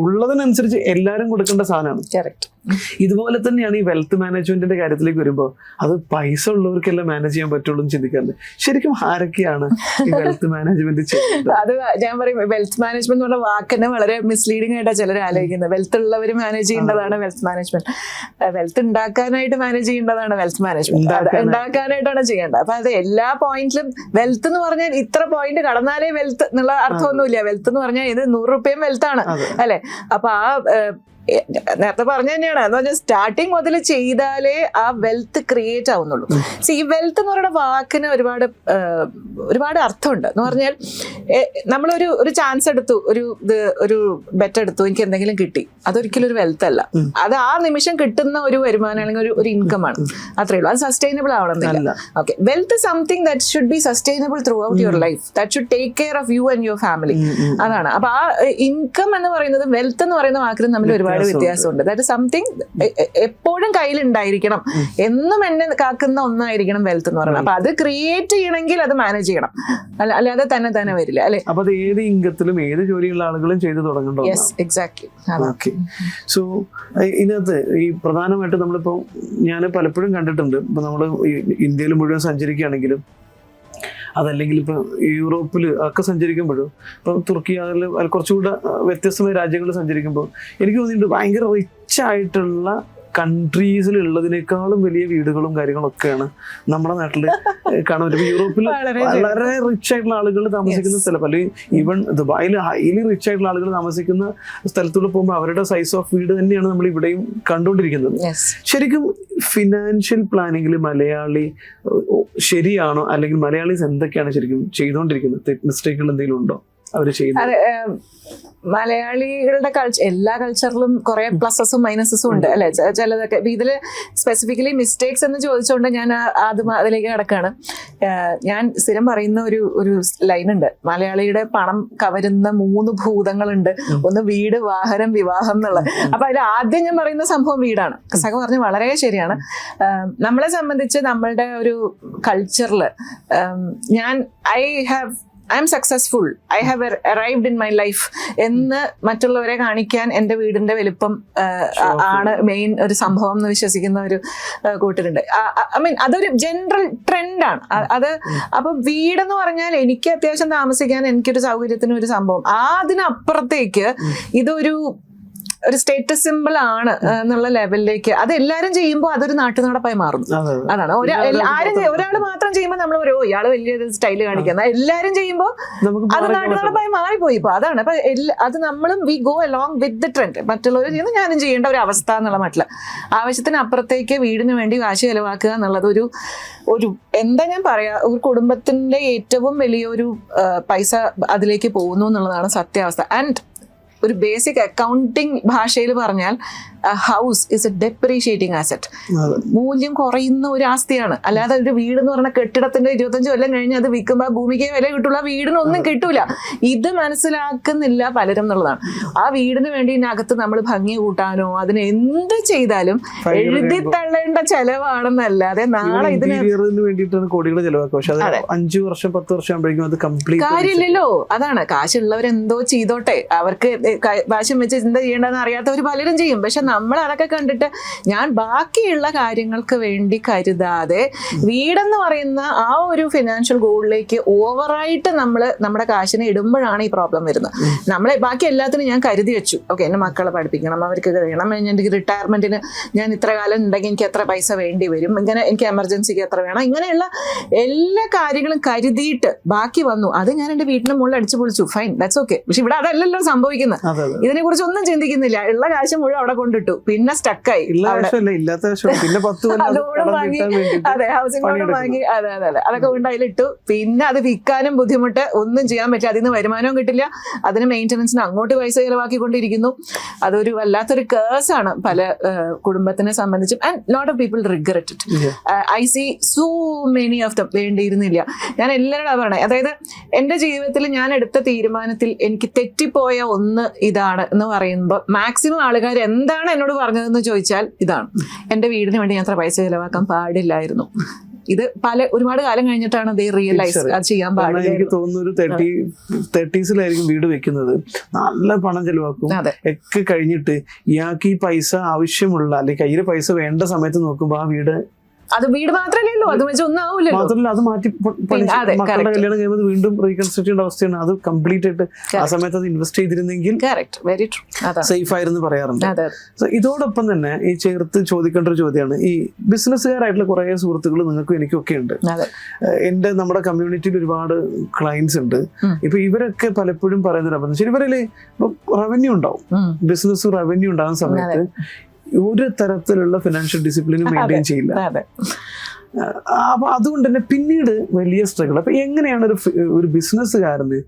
Speaker 2: ഉള്ളതിനനുസരിച്ച് എല്ലാരും കൊടുക്കേണ്ട സാധനമാണ്. ഇതുപോലെ തന്നെയാണ് ഈ വെൽത്ത് മാനേജ്മെന്റിന്റെ കാര്യത്തിലേക്ക് വരുമ്പോൾ അത് പൈസ ഉള്ളവർക്കെല്ലാം മാനേജ് ചെയ്യാൻ പറ്റുള്ളൂ എന്ന് ചിന്തിക്കാറുണ്ട്. ശരിക്കും ആരൊക്കെയാണ് ഈ വെൽത്ത് മാനേജ്മെന്റ് ചെയ്യുന്നത്?
Speaker 1: അത് ഞാൻ പറയും, വെൽത്ത് മാനേജ്മെന്റ് എന്നുള്ള വാക്കിനെ വളരെ മിസ്ലീഡിംഗ് ആയിട്ടാണ് ചിലർ ആലോചിക്കുന്നത്. വെൽത്ത് ഉള്ളവർ മാനേജ് ചെയ്യേണ്ടതാണ് വെൽത്ത് മാനേജ്മെന്റ്. വെൽത്ത് ഉണ്ടാക്കാനായിട്ട് മാനേജ് ചെയ്യേണ്ടതാണ് വെൽത്ത് മാനേജ്മെന്റ്. ഉണ്ടാക്കാനായിട്ടാണ് ചെയ്യേണ്ടത്. അപ്പൊ അത് എല്ലാ പോയിന്റിലും വെൽത്ത് എന്ന് പറഞ്ഞാൽ ഇത്ര പോയിന്റ് കടന്നാലേ വെൽത്ത് എന്നുള്ള അർത്ഥമൊന്നുമില്ല. വെൽത്ത് എന്ന് പറഞ്ഞാൽ ഇത് 100 രൂപയും വെൽത്താണ് അല്ലെ. അപ്പൊ ആ നേരത്തെ പറഞ്ഞ തന്നെയാണ്. എന്ന് പറഞ്ഞാൽ സ്റ്റാർട്ടിങ് മുതൽ ചെയ്താലേ ആ വെൽത്ത് ക്രിയേറ്റ് ആവുന്നുള്ളൂ. ഈ വെൽത്ത് എന്ന് പറയുന്ന വാക്കിന് ഒരുപാട് അർത്ഥമുണ്ട്. എന്ന് പറഞ്ഞാൽ നമ്മളൊരു ചാൻസ് എടുത്തു, ഒരു ബെറ്റ് എടുത്തു, എനിക്ക് എന്തെങ്കിലും കിട്ടി, അതൊരിക്കലും ഒരു വെൽത്ത് അല്ല. അത് ആ നിമിഷം കിട്ടുന്ന ഒരു വരുമാനം അല്ലെങ്കിൽ ഒരു ഇൻകം ആണ്. അത്രേ ഉള്ളൂ. അത് സസ്റ്റൈനബിൾ ആവണമെന്നില്ല. Okay, wealth something that should be sustainable through out your life, that should take care of you and your family. അതാണ്. അപ്പൊ ആ ഇൻകം എന്ന് പറയുന്നത് വെൽത്ത് എന്ന് പറയുന്ന വാക്കിനും തമ്മിൽ ഒരുപാട് വ്യത്യാസമുണ്ട്. ദാറ്റ് സംതിങ് എപ്പോഴും കയ്യിലുണ്ടായിരിക്കണം, എന്നും എന്നെ കാക്കുന്ന ഒന്നായിരിക്കണം വെൽത്ത് എന്ന് പറയുന്നത്. അപ്പൊ അത് ക്രിയേറ്റ് ചെയ്യണമെങ്കിൽ അത് മാനേജ് ചെയ്യണം, അല്ലാതെ തന്നെ വരില്ല അല്ലെ.
Speaker 2: അപ്പൊ അത് ഏത് ഇൻകത്തിലും ഏത് ജോലിയുള്ള ആളുകളും ചെയ്ത് തുടങ്ങേണ്ടത്.
Speaker 1: Yes, exactly.
Speaker 2: സോ ഇതിനകത്ത് ഈ പ്രധാനമായിട്ട് നമ്മളിപ്പോ ഞാൻ പലപ്പോഴും കണ്ടിട്ടുണ്ട്, ഇപ്പൊ നമ്മള് ഇന്ത്യയിൽ മുഴുവൻ സഞ്ചരിക്കുകയാണെങ്കിലും അതല്ലെങ്കിൽ ഇപ്പൊ യൂറോപ്പിൽ ഒക്കെ സഞ്ചരിക്കുമ്പോഴും ഇപ്പൊ തുർക്കി അതിൽ കുറച്ചുകൂടെ വ്യത്യസ്തമായ രാജ്യങ്ങളിൽ സഞ്ചരിക്കുമ്പോൾ എനിക്ക് തോന്നിയിട്ടുണ്ട് ഭയങ്കര റിച്ച് ആയിട്ടുള്ള കൺട്രീസിൽ ഉള്ളതിനേക്കാളും വലിയ വീടുകളും കാര്യങ്ങളൊക്കെയാണ് നമ്മുടെ നാട്ടിൽ കാണാൻ പറ്റും. യൂറോപ്പിൽ വളരെ റിച്ച് ആയിട്ടുള്ള ആളുകൾ താമസിക്കുന്ന സ്ഥലം, അല്ലെങ്കിൽ ഈവൻ ദുബായിൽ ഹൈലി റിച്ച് ആയിട്ടുള്ള ആളുകൾ താമസിക്കുന്ന സ്ഥലത്തൂടെ പോകുമ്പോൾ അവരുടെ സൈസ് ഓഫ് വീട് തന്നെയാണ് നമ്മൾ ഇവിടെയും കണ്ടുകൊണ്ടിരിക്കുന്നത്. ശരിക്കും ഫിനാൻഷ്യൽ പ്ലാനിങ്ങിൽ മലയാളി ശരിയാണോ, അല്ലെങ്കിൽ മലയാളീസ് എന്തൊക്കെയാണ് ശരിക്കും ചെയ്തുകൊണ്ടിരിക്കുന്നത്? മിസ്റ്റേക്കുകൾ എന്തെങ്കിലും ഉണ്ടോ? അവർ ചെയ്യുന്നത്?
Speaker 1: അതെ, മലയാളികളുടെ കൾച്ചർ, എല്ലാ കൾച്ചറിലും കുറെ പ്ലസസും മൈനസസും ഉണ്ട് അല്ലെ. ചിലതൊക്കെ ഇതില് സ്പെസിഫിക്കലി മിസ്റ്റേക്സ് എന്ന് ചോദിച്ചുകൊണ്ട് ഞാൻ അതിലേക്ക് കിടക്കാണ്. ഞാൻ സ്ഥിരം പറയുന്ന ഒരു ലൈൻ ഉണ്ട്, മലയാളിയുടെ പണം കവരുന്ന 3 ഭൂതങ്ങളുണ്ട്. ഒന്ന് വീട്, വാഹനം, വിവാഹം എന്നുള്ളത്. അപ്പൊ അതിൽ ആദ്യം ഞാൻ പറയുന്ന സംഭവം വീടാണ്. സഖ പറഞ്ഞ് വളരെ ശരിയാണ്. നമ്മളെ സംബന്ധിച്ച് നമ്മളുടെ ഒരു കൾച്ചറിൽ I M successful, I have arrived in my life എന്ന് മറ്റുള്ളവരെ കാണിക്കാൻ എൻ്റെ വീടിന്റെ വലിപ്പം ആണ് മെയിൻ ഒരു സംഭവം എന്ന് വിശ്വസിക്കുന്ന ഒരു കൂട്ടരുണ്ട്. ഐ മീൻ അതൊരു ജനറൽ ട്രെൻഡാണ് അത്. അപ്പൊ വീടെന്ന് പറഞ്ഞാൽ എനിക്ക് അത്യാവശ്യം താമസിക്കാൻ എനിക്കൊരു സൗകര്യത്തിന് ഒരു സംഭവം, അതിനപ്പുറത്തേക്ക് ഇതൊരു സ്റ്റേറ്റസ് സിമ്പിൾ ആണ് എന്നുള്ള ലെവലിലേക്ക് അത് എല്ലാരും ചെയ്യുമ്പോൾ അതൊരു നാട്ടുനടപ്പായി മാറുന്നു. അതാണ് ഒരാൾ മാത്രം ചെയ്യുമ്പോൾ നമ്മൾ ഇയാള് വലിയൊരു സ്റ്റൈല് കാണിക്കുന്ന, എല്ലാരും ചെയ്യുമ്പോൾ അത് നാട്ടുനടപ്പായി മാറിപ്പോയി. ഇപ്പൊ അതാണ്. അപ്പൊ അത് നമ്മളും we go along with the trend. മറ്റുള്ളവർ ചെയ്യുന്നത് ഞാനും ചെയ്യേണ്ട ഒരു അവസ്ഥ എന്നുള്ള മട്ടില് ആവശ്യത്തിന് അപ്പുറത്തേക്ക് വീടിന് വേണ്ടി കാശ് ചെലവാക്കുക എന്നുള്ളത് ഒരു എന്താ ഞാൻ പറയാ, ഒരു കുടുംബത്തിന്റെ ഏറ്റവും വലിയൊരു പൈസ അതിലേക്ക് പോകുന്നു എന്നുള്ളതാണ് സത്യാവസ്ഥ. ആൻഡ് ഒരു ബേസിക് അക്കൗണ്ടിങ് ഭാഷയിൽ പറഞ്ഞാൽ ഹൗസ് ഇസ് എ ഡെപ്രീഷിയേറ്റിംഗ് ആസെറ്റ്. മൂല്യം കുറയുന്ന ഒരു ആസ്തിയാണ്. അല്ലാതെ ഒരു വീട് എന്ന് പറഞ്ഞ കെട്ടിടത്തിന്റെ 25 കൊല്ലം കഴിഞ്ഞ് അത് വിൽക്കുമ്പോൾ ഭൂമിക്ക് വില കിട്ടുള്ള, വീടിനൊന്നും കിട്ടൂല. ഇത് മനസ്സിലാക്കുന്നില്ല പലരും എന്നുള്ളതാണ്. ആ വീടിന് വേണ്ടി ഇതിനകത്ത് നമ്മൾ ഭംഗി കൂട്ടാനോ അതിന് എന്ത് ചെയ്താലും എഴുതി തള്ളേണ്ട ചെലവാണെന്നല്ലാതെ നാളെ ഇതിന്
Speaker 2: വേണ്ടിയിട്ടാണ് കോടികൾ ചെലവാക്കുക. പക്ഷെ 5 വർഷം 10 വർഷം ആകുമ്പോഴേക്കും അത് കംപ്ലീറ്റ്
Speaker 1: കാര്യമില്ലല്ലോ. അതാണ്, കാശുള്ളവരെന്തോ ചെയ്തോട്ടെ, അവർക്ക് കാശും വെച്ച് എന്താ ചെയ്യേണ്ടതെന്ന് അറിയാത്തവർ പലരും ചെയ്യും. പക്ഷെ നമ്മൾ അതൊക്കെ കണ്ടിട്ട് ഞാൻ ബാക്കിയുള്ള കാര്യങ്ങൾക്ക് വേണ്ടി കരുതാതെ വീടെന്ന് പറയുന്ന ആ ഒരു ഫിനാൻഷ്യൽ ഗോളിലേക്ക് ഓവറായിട്ട് നമ്മൾ നമ്മുടെ കാശിനെ ഇടുമ്പോഴാണ് ഈ പ്രോബ്ലം വരുന്നത്. നമ്മളെ ബാക്കി എല്ലാത്തിനും ഞാൻ കരുതി വെച്ചു, ഓക്കെ എന്നെ മക്കളെ പഠിപ്പിക്കണം, അവർക്ക് കഴിയണം, എനിക്ക് റിട്ടയർമെന്റിന് ഞാൻ ഇത്ര കാലം ഉണ്ടെങ്കിൽ എനിക്ക് എത്ര പൈസ വേണ്ടി വരും, ഇങ്ങനെ എനിക്ക് എമർജൻസിക്ക് എത്ര വേണം, ഇങ്ങനെയുള്ള എല്ലാ കാര്യങ്ങളും കരുതിയിട്ട് ബാക്കി വന്നു. അത് ഞാൻ എൻ്റെ വീട്ടിന് മുകളിൽ അടിച്ചു പൊളിച്ചു, ഫൈൻ, ദാറ്റ്സ് ഓക്കെ. പക്ഷെ ഇവിടെ അതല്ലല്ലോ സംഭവിക്കുന്നത്. ഇതിനെ കുറിച്ച് ഒന്നും ചിന്തിക്കുന്നില്ല. ഉള്ള കാശ് മുഴുവൻ അവിടെ കൊണ്ടിട്ടു, പിന്നെ സ്റ്റക്കായി. അതെ, ഹൗസിംഗ് ലോൺ വാങ്ങി, അതെ അതൊക്കെ കൊണ്ട് അതിലിട്ടു. പിന്നെ അത് വിൽക്കാനും ബുദ്ധിമുട്ട്, ഒന്നും ചെയ്യാൻ പറ്റില്ല, അതിൽ നിന്ന് വരുമാനവും കിട്ടില്ല, അതിന് മെയിൻ്റനൻസിന് അങ്ങോട്ട് പൈസ ചിലവാക്കിക്കൊണ്ടിരിക്കുന്നു. അതൊരു വല്ലാത്തൊരു കേസാണ് പല കുടുംബത്തിനെ സംബന്ധിച്ചും. And lot of people regret it. I see so many of them. വേണ്ടിയിരുന്നില്ല. ഞാൻ എല്ലാവരോടും പറയണേ, അതായത് എൻ്റെ ജീവിതത്തിൽ ഞാൻ എടുത്ത തീരുമാനത്തിൽ എനിക്ക് തെറ്റിപ്പോയ ഒന്ന് ഇതാണ് എന്ന് പറയുമ്പോൾ മാക്സിമം ആൾക്കാർ എന്താണ് എന്നോട് പറഞ്ഞതെന്ന് ചോദിച്ചാൽ ഇതാണ്, എൻ്റെ വീടിന് വേണ്ടി ഞാൻ അത്ര പൈസ ചിലവാക്കാൻ പാടില്ലായിരുന്നു. ഇത് ഒരുപാട് കാലം കഴിഞ്ഞിട്ടാണ് അത് റിയലൈസ് അത് ചെയ്യാൻ പാടില്ല.
Speaker 2: എനിക്ക് തോന്നുന്നു ഒരു 30s വീട് വെക്കുന്നത്, നല്ല പണം ചെലവാക്കും ഒക്കെ കഴിഞ്ഞിട്ട് ഇയാൾക്ക് ഈ പൈസ ആവശ്യമുള്ള അല്ലെങ്കിൽ കയ്യിൽ പൈസ വേണ്ട സമയത്ത് നോക്കുമ്പോൾ ആ വീട്
Speaker 1: മാത്രമല്ലേ, അത് വെച്ച് ഒന്നും ആവില്ലല്ലോ.
Speaker 2: മാത്രമല്ല അത് മാറ്റി മക്കളുടെ കല്യാണം കഴിയുമ്പോൾ വീണ്ടും റീകൺസ്ട്രക്ട് ചെയ്യേണ്ട അവസ്ഥയാണ്. അത് കംപ്ലീറ്റ് ആയിട്ട് ആ സമയത്ത് അത് ഇൻവെസ്റ്റ് ചെയ്തിരുന്നെങ്കിൽ സേഫ് ആയിരുന്നു പറയാറുണ്ട്. ഇതോടൊപ്പം തന്നെ ഈ ചേർത്ത് ചോദിക്കേണ്ട ഒരു ചോദ്യമാണ്, ഈ ബിസിനസ്സുകാരായിട്ടുള്ള കുറെ സുഹൃത്തുക്കൾ നിങ്ങൾക്കും എനിക്കൊക്കെ ഉണ്ട്. നമ്മുടെ കമ്മ്യൂണിറ്റിയിൽ ഒരുപാട് ക്ലയൻസ് ഉണ്ട്. ഇപ്പൊ ഇവരൊക്കെ പലപ്പോഴും പറയുന്നൊരു ശരി, ഇവരില് റവന്യൂ ഉണ്ടാവും, ബിസിനസ് റവന്യൂ ഉണ്ടാകുന്ന സമയത്ത് ഒരു തരത്തിലുള്ള ഫിനാൻഷ്യൽ ഡിസിപ്ലിനും മെയിൻറ്റെയിൻ ചെയ്യില്ല. അപ്പൊ അതുകൊണ്ട് തന്നെ പിന്നീട് വലിയ സ്ട്രഗിൾ. അപ്പൊ എങ്ങനെയാണ് ഒരു ബിസിനസ്സുകാരന്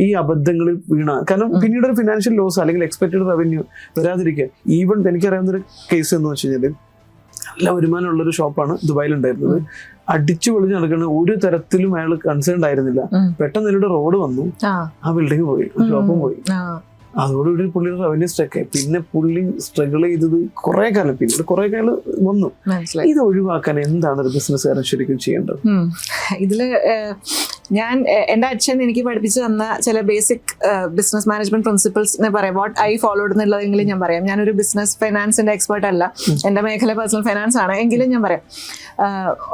Speaker 2: ഈ അബദ്ധങ്ങളിൽ വീണ, കാരണം പിന്നീട് ഒരു ഫിനാൻഷ്യൽ ലോസ് അല്ലെങ്കിൽ എക്സ്പെക്റ്റഡ് റവന്യൂ വരാതിരിക്കുക. ഈവൻ എനിക്കറിയാവുന്നൊരു കേസ് എന്ന് വെച്ച് കഴിഞ്ഞാൽ നല്ല വരുമാനമുള്ളൊരു ഷോപ്പാണ് ദുബായിൽ ഉണ്ടായിരുന്നത്. അടിച്ചു പൊളിഞ്ഞ് നടക്കുന്ന ഒരു തരത്തിലും അയാൾ കൺസേൺഡ് ആയിരുന്നില്ല. പെട്ടെന്ന് ഇതിലൂടെ റോഡ് വന്നു, ആ ബിൽഡിംഗ് പോയി, ഷോപ്പും പോയി. അതോടുകൂടി പുള്ളിയുടെ റവന്യൂ സ്റ്റക്കായി. പിന്നെ പുള്ളി സ്ട്രഗിൾ ചെയ്തത് കുറെ കാലം വന്നു. ഇത് ഒഴിവാക്കാൻ എന്താണ് ഒരു ബിസിനസ്സുകാരൻ ശരിക്കും ചെയ്യേണ്ടത്?
Speaker 1: ഇതില് ഞാൻ എൻ്റെ അച്ഛൻ എനിക്ക് പഠിപ്പിച്ചു തന്ന ചില ബേസിക് ബിസിനസ് മാനേജ്മെന്റ് പ്രിൻസിപ്പിൾസ് പറയാം, വാട്ട് ഐ ഫോളോഡ് എന്നുള്ളതെങ്കിലും ഞാൻ പറയാം. ഞാനൊരു ബിസിനസ് ഫൈനാൻസിന്റെ എക്സ്പേർട്ട് അല്ല, എൻ്റെ മേഖല പേഴ്സണൽ ഫൈനാൻസ് ആണ്, എങ്കിലും ഞാൻ പറയാം.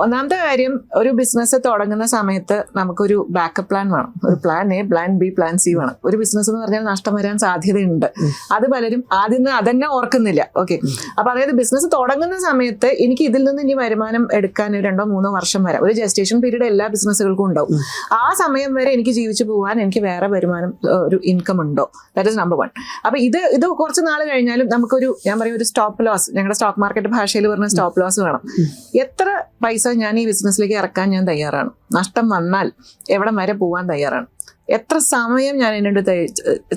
Speaker 1: ഒന്നാമത്തെ കാര്യം, ഒരു ബിസിനസ് തുടങ്ങുന്ന സമയത്ത് നമുക്കൊരു ബാക്കപ്പ് പ്ലാൻ വേണം. ഒരു plan A, plan B, plan C വേണം. ഒരു ബിസിനസ് എന്ന് പറഞ്ഞാൽ നഷ്ടം വരാൻ സാധ്യതയുണ്ട്. അത് പലരും ആദ്യം അതന്നെ ഓർക്കുന്നില്ല. ഓക്കെ, അപ്പൊ അതായത് ബിസിനസ് തുടങ്ങുന്ന സമയത്ത് എനിക്ക് ഇതിൽ നിന്ന് ഇനി വരുമാനം എടുക്കാൻ 2-3 വർഷം വരെ ഒരു ജസ്റ്റേഷൻ പീരീഡ് എല്ലാ ബിസിനസ്സുകൾക്കും ഉണ്ടാവും. ആ സമയം വരെ എനിക്ക് ജീവിച്ചു പോകാൻ എനിക്ക് വേറെ വരുമാനം, ഒരു ഇൻകം ഉണ്ടോ? That is number 1. അപ്പൊ ഇത് കുറച്ച് നാൾ കഴിഞ്ഞാലും നമുക്കൊരു, ഞാൻ പറയും, ഒരു സ്റ്റോപ്പ് ലോസ്, ഞങ്ങളുടെ സ്റ്റോക്ക് മാർക്കറ്റ് ഭാഷയിൽ പറഞ്ഞ സ്റ്റോപ്പ് ലോസ് വേണം. എത്ര പൈസ ഞാൻ ഈ ബിസിനസ്സിലേക്ക് ഇറക്കാൻ ഞാൻ തയ്യാറാണ്, നഷ്ടം വന്നാൽ എവിടം വരെ പോകാൻ തയ്യാറാണ്. എത്ര സമയം ഞാൻ എന്നോട്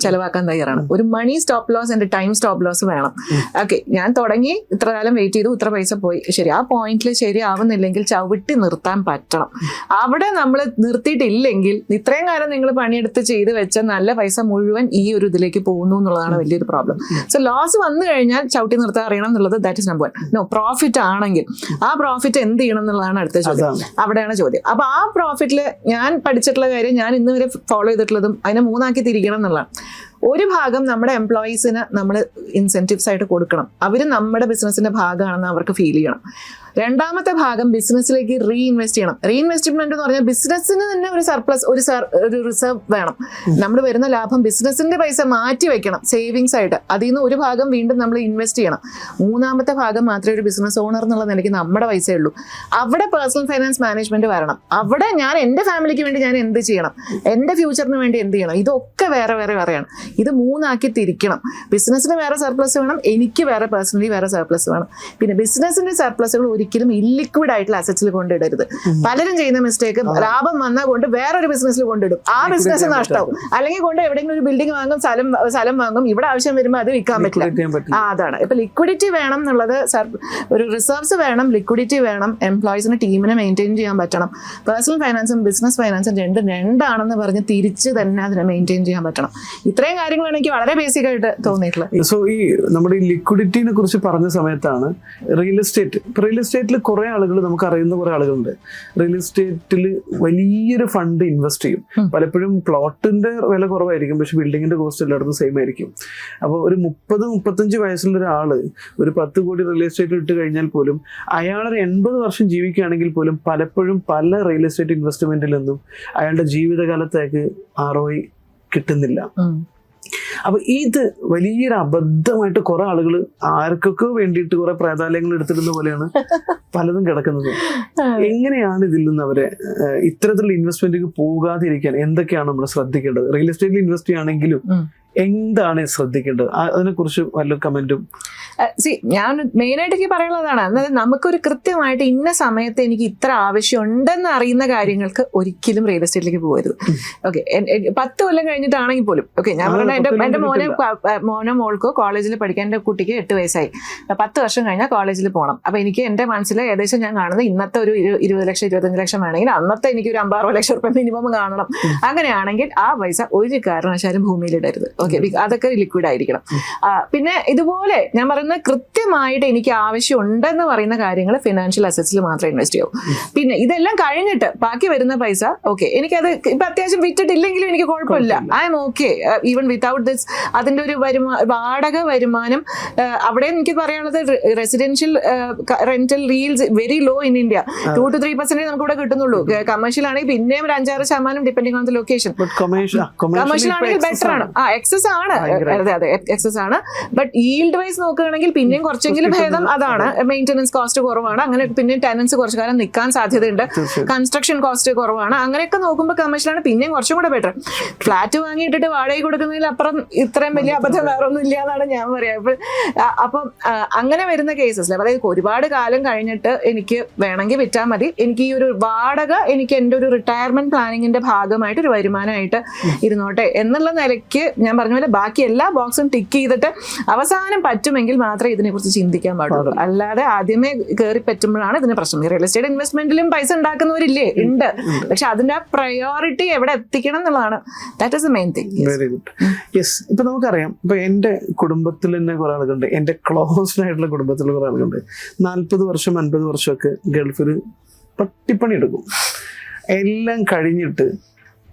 Speaker 1: ചെലവാക്കാൻ തയ്യാറാണ്. ഒരു money stop loss and time stop loss വേണം. ഓക്കെ, ഞാൻ തുടങ്ങി ഇത്ര കാലം വെയിറ്റ് ചെയ്തു, ഇത്ര പൈസ പോയി, ശരി, ആ പോയിന്റിൽ ശരിയാവുന്നില്ലെങ്കിൽ ചവിട്ടി നിർത്താൻ പറ്റണം. അവിടെ നമ്മൾ നിർത്തിയിട്ടില്ലെങ്കിൽ ഇത്രയും കാലം നിങ്ങൾ പണിയെടുത്ത് ചെയ്ത് വെച്ച നല്ല പൈസ മുഴുവൻ ഈ ഒരു ഇതിലേക്ക് പോകുന്നു എന്നുള്ളതാണ് വലിയൊരു പ്രോബ്ലം. സോ ലോസ് വന്നു കഴിഞ്ഞാൽ ചവിട്ടി നിർത്താൻ അറിയണം എന്നുള്ളത് that is number 1. No, profit ആണെങ്കിൽ ആ പ്രോഫിറ്റ് എന്ത് ചെയ്യണം എന്നുള്ളതാണ് അടുത്ത ചോദ്യം. അവിടെയാണ് ചോദ്യം. അപ്പൊ ആ പ്രോഫിറ്റിൽ ഞാൻ പഠിച്ചിട്ടുള്ള കാര്യം, ഞാൻ ഇന്ന് വരെ ഫോളോ ചെയ്തിട്ടുള്ളതും അതിനെ 3 തിരിക്കണം എന്നുള്ളതാണ്. ഒരു ഭാഗം നമ്മുടെ എംപ്ലോയീസിന് നമ്മൾ ഇൻസെന്റീവ്സ് ആയിട്ട് കൊടുക്കണം. അവർ നമ്മുടെ ബിസിനസിന്റെ ഭാഗമാണെന്ന് അവർക്ക് ഫീൽ ചെയ്യണം. രണ്ടാമത്തെ ഭാഗം ബിസിനസ്സിലേക്ക് റീഇൻവെസ്റ്റ് ചെയ്യണം. റീഇൻവെസ്റ്റ്മെന്റ് എന്ന് പറഞ്ഞാൽ ബിസിനസ്സിന് തന്നെ ഒരു സർപ്ലസ്, ഒരു റിസർവ് വേണം. നമ്മൾ വരുന്ന ലാഭം ബിസിനസിന്റെ പൈസ മാറ്റി വെക്കണം സേവിങ്സ് ആയിട്ട്. അതിൽ നിന്ന് ഒരു ഭാഗം വീണ്ടും നമ്മൾ ഇൻവെസ്റ്റ് ചെയ്യണം. മൂന്നാമത്തെ ഭാഗം മാത്രമേ ഒരു ബിസിനസ് ഓണർ എന്നുള്ള നിലയ്ക്ക് നമ്മുടെ പൈസയുള്ളൂ. അവിടെ പേഴ്സണൽ ഫൈനാൻസ് മാനേജ്മെന്റ് വരണം. അവിടെ ഞാൻ എൻ്റെ ഫാമിലിക്ക് വേണ്ടി ഞാൻ എന്ത് ചെയ്യണം, എൻ്റെ ഫ്യൂച്ചറിന് വേണ്ടി എന്ത് ചെയ്യണം, ഇതൊക്കെ വേറെ വേറെ പറയണം. ഇത് 3 തിരിക്കണം. ബിസിനസ്സിന് വേറെ സർപ്ലസ് വേണം, എനിക്ക് വേറെ പേഴ്സണലി വേറെ സർപ്ലസ് വേണം. പിന്നെ ബിസിനസിന്റെ സർപ്ലസുകൾ ഒരിക്കലും ഇല്ലിക്വിഡ് ആയിട്ടുള്ള അസറ്റ്സിൽ കൊണ്ടിടരുത്. പലരും ചെയ്യുന്ന മിസ്റ്റേക്ക്, ലാഭം വന്നാൽ കൊണ്ട് വേറൊരു ബിസിനസ്സിൽ കൊണ്ടിടും, ആ ബിസിനസ് നഷ്ടവും. അല്ലെങ്കിൽ കൊണ്ട് എവിടെയെങ്കിലും ഒരു ബിൽഡിംഗ് വാങ്ങും, സ്ഥലം വാങ്ങും, ഇവിടെ ആവശ്യം വരുമ്പോൾ അത് വിൽക്കാൻ പറ്റില്ല. അതാണ് ഇപ്പൊ ലിക്വിഡിറ്റി വേണം എന്നുള്ളത്. ഒരു റിസർവ്സ് വേണം, ലിക്വിഡിറ്റി വേണം, എംപ്ലോയീസിന് ടീമിനെ മെയിൻറ്റെയിൻ ചെയ്യാൻ പറ്റണം. പേഴ്സണൽ ഫൈനാൻസും ബിസിനസ് ഫൈനാൻസും രണ്ടാണെന്ന് പറഞ്ഞ് തിരിച്ച് തന്നെ അതിനെ മെയിൻറ്റെയിൻ ചെയ്യാൻ പറ്റണം. ഇത്രയും കാര്യങ്ങളാണ് എനിക്ക് വളരെ ബേസിക് ആയിട്ട് തോന്നിയിട്ടുള്ളത്.
Speaker 2: സോ ഈ നമ്മുടെ ഈ ലിക്വിഡിറ്റിനെ കുറിച്ച് പറഞ്ഞ സമയത്താണ് റിയൽ എസ്റ്റേറ്റിൽ കുറെ ആളുകൾ, നമുക്ക് അറിയുന്ന കുറെ ആളുകളുണ്ട്. റിയൽ എസ്റ്റേറ്റിൽ വലിയൊരു ഫണ്ട് ഇൻവെസ്റ്റ് ചെയ്യും. പലപ്പോഴും പ്ലോട്ടിന്റെ വില കുറവായിരിക്കും, പക്ഷെ ബിൽഡിങ്ങിന്റെ കോസ്റ്റ് എല്ലായിടത്തും സെയിം ആയിരിക്കും. അപ്പോൾ ഒരു 30-35 വയസ്സുള്ള ഒരാള് ഒരു 10 കോടി റിയൽ എസ്റ്റേറ്റ് ഇട്ട് കഴിഞ്ഞാൽ പോലും അയാളൊരു 80 വർഷം ജീവിക്കുകയാണെങ്കിൽ പോലും പലപ്പോഴും പല റിയൽ എസ്റ്റേറ്റ് ഇൻവെസ്റ്റ്മെന്റിൽ നിന്നും അയാളുടെ ജീവിതകാലത്തേക്ക് ROI കിട്ടുന്നില്ല. അപ്പൊ ഇത് വലിയൊരു അബദ്ധമായിട്ട് കുറെ ആളുകൾ ആർക്കൊക്കെ വേണ്ടിയിട്ട് കുറെ പ്രേതാലയങ്ങൾ എടുത്തിടുന്ന പോലെയാണ് പലതും കിടക്കുന്നത്. എങ്ങനെയാണ് ഇതിൽ നിന്ന് അവരെ ഇത്തരത്തിലുള്ള ഇൻവെസ്റ്റ്മെന്റിലേക്ക് പോകാതിരിക്കാൻ എന്തൊക്കെയാണ് നമ്മൾ ശ്രദ്ധിക്കേണ്ടത്? റിയൽ എസ്റ്റേറ്റിൽ ഇൻവെസ്റ്റ് ചെയ്യുകയാണെങ്കിലും എന്താണ് ശ്രദ്ധിക്കേണ്ടത്? അതിനെക്കുറിച്ച് വല്ല കമന്റും?
Speaker 1: ഞാൻ മെയിനായിട്ട് എനിക്ക് പറയാനുള്ളതാണ്, അതായത് നമുക്കൊരു കൃത്യമായിട്ട് ഇന്ന സമയത്ത് എനിക്ക് ഇത്ര ആവശ്യമുണ്ടെന്ന് അറിയുന്ന കാര്യങ്ങൾക്ക് ഒരിക്കലും റിയൽ എസ്റ്റേറ്റിലേക്ക് പോകരുത്. ഓക്കെ, 10 കൊല്ലം കഴിഞ്ഞിട്ടാണെങ്കിൽ പോലും. ഓക്കെ, ഞാൻ പറഞ്ഞ എൻ്റെ മോനോ മോൾക്കോ കോളേജിൽ പഠിക്കാൻ, എൻ്റെ കുട്ടിക്ക് 8 വയസ്സായി, 10 വർഷം കഴിഞ്ഞാൽ കോളേജിൽ പോകണം. അപ്പൊ എനിക്ക് എൻ്റെ മനസ്സിൽ ഏകദേശം ഞാൻ കാണുന്നത് ഇന്നത്തെ ഒരു 20 ലക്ഷം 25 ലക്ഷം വേണമെങ്കിൽ അന്നത്തെ എനിക്ക് ഒരു 50-60 ലക്ഷം റുപ്യ മിനിമം കാണണം. അങ്ങനെയാണെങ്കിൽ ആ പൈസ ഒരു കാരണവശാലും ഭൂമിയിലിടരുത്. ഓക്കെ, അതൊക്കെ ലിക്വിഡ് ആയിരിക്കണം. പിന്നെ ഇതുപോലെ ഞാൻ പറയുന്ന കൃത്യമായിട്ട് എനിക്ക് ആവശ്യം ഉണ്ടെന്ന് പറയുന്ന കാര്യങ്ങൾ ഫിനാൻഷ്യൽ അസറ്റ്സിൽ മാത്രമേ ഇൻവെസ്റ്റ് ചെയ്യൂ. പിന്നെ ഇതെല്ലാം കഴിഞ്ഞിട്ട് ബാക്കി വരുന്ന പൈസ, ഓക്കെ, എനിക്കത് ഇപ്പൊ അത്യാവശ്യം വിറ്റിട്ടില്ലെങ്കിലും എനിക്ക് കുഴപ്പമില്ല, I am okay even without this. അതിന്റെ ഒരു വാടക വരുമാനം അവിടെ എനിക്ക് പറയാനുള്ളത്, residential rental yields very low in India. 2-3% നമുക്ക് ഇവിടെ കിട്ടുന്നുള്ളൂ. കമേഴ്ഷ്യൽ ആണെങ്കിൽ പിന്നെയും ഒരു 5-6% depending on the location. Commercial ആണെങ്കിൽ ബെറ്റർ ആണ്, എക്സസ് ആണ്, അതെ എക്സസ് ആണ്. ബട്ട് ഈൽഡ് വൈസ് നോക്കുകയാണെങ്കിൽ പിന്നെയും കുറച്ചെങ്കിലും ഭേദം അതാണ്. മെയിൻ്റനൻസ് കോസ്റ്റ് കുറവാണ്, അങ്ങനെ പിന്നെ ടെനൻസ് കുറച്ചു കാലം നിൽക്കാൻ സാധ്യതയുണ്ട്, കൺസ്ട്രക്ഷൻ കോസ്റ്റ് കുറവാണ്. അങ്ങനെയൊക്കെ നോക്കുമ്പോൾ കമേഴ്ഷ്യലാണ് പിന്നെയും കുറച്ചും കൂടെ ബെറ്റർ. ഫ്ലാറ്റ് വാങ്ങിയിട്ടിട്ട് വാടക കൊടുക്കുന്നതിൽ അപ്പുറം ഇത്രയും വലിയ അബദ്ധം വേറെ ഒന്നും ഇല്ല എന്നാണ് ഞാൻ പറയാം. അപ്പം അങ്ങനെ വരുന്ന കേസസിൽ, അതായത് ഒരുപാട് കാലം കഴിഞ്ഞിട്ട് എനിക്ക് വേണമെങ്കിൽ വിറ്റാൽ മതി, എനിക്ക് ഈ ഒരു വാടക എനിക്ക് എൻ്റെ ഒരു റിട്ടയർമെന്റ് പ്ലാനിങ്ങിന്റെ ഭാഗമായിട്ട് ഒരു വരുമാനമായിട്ട് ഇരുന്നോട്ടെ എന്നുള്ള നിലയ്ക്ക് ഞാൻ പറഞ്ഞ പോലെ ബാക്കി എല്ലാ ബോക്സും ടിക്ക് ചെയ്തിട്ട് അവസാനം പറ്റുമെങ്കിൽ മാത്രമേ ഇതിനെക്കുറിച്ച് ചിന്തിക്കാൻ പാടുള്ളൂ. അല്ലാതെ ആദ്യമേ കയറി പറ്റുമ്പോഴാണ് ഇതിന് പ്രശ്നം. റിയൽ എസ്റ്റേറ്റ് ഇൻവെസ്റ്റ്മെന്റിലും പൈസ ഉണ്ടാക്കുന്നവരില്ലേ, ഉണ്ട്. പക്ഷെ അതിന്റെ ആ പ്രയോറിറ്റി എവിടെ എത്തിക്കണം എന്നുള്ളതാണ്, that is the main thing.
Speaker 2: Very good. Yes, ഇപ്പൊ നമുക്കറിയാം, ഇപ്പൊ എന്റെ കുടുംബത്തിൽ തന്നെ കുറെ ആളുകളുണ്ട്, എന്റെ ക്ലോസ്ഡ് ആയിട്ടുള്ള കുടുംബത്തിൽ കുറെ ആളുകളുണ്ട്. 40 വർഷം 50 വർഷമൊക്കെ ഗൾഫിൽ പട്ടിപ്പണി എടുക്കും. എല്ലാം കഴിഞ്ഞിട്ട്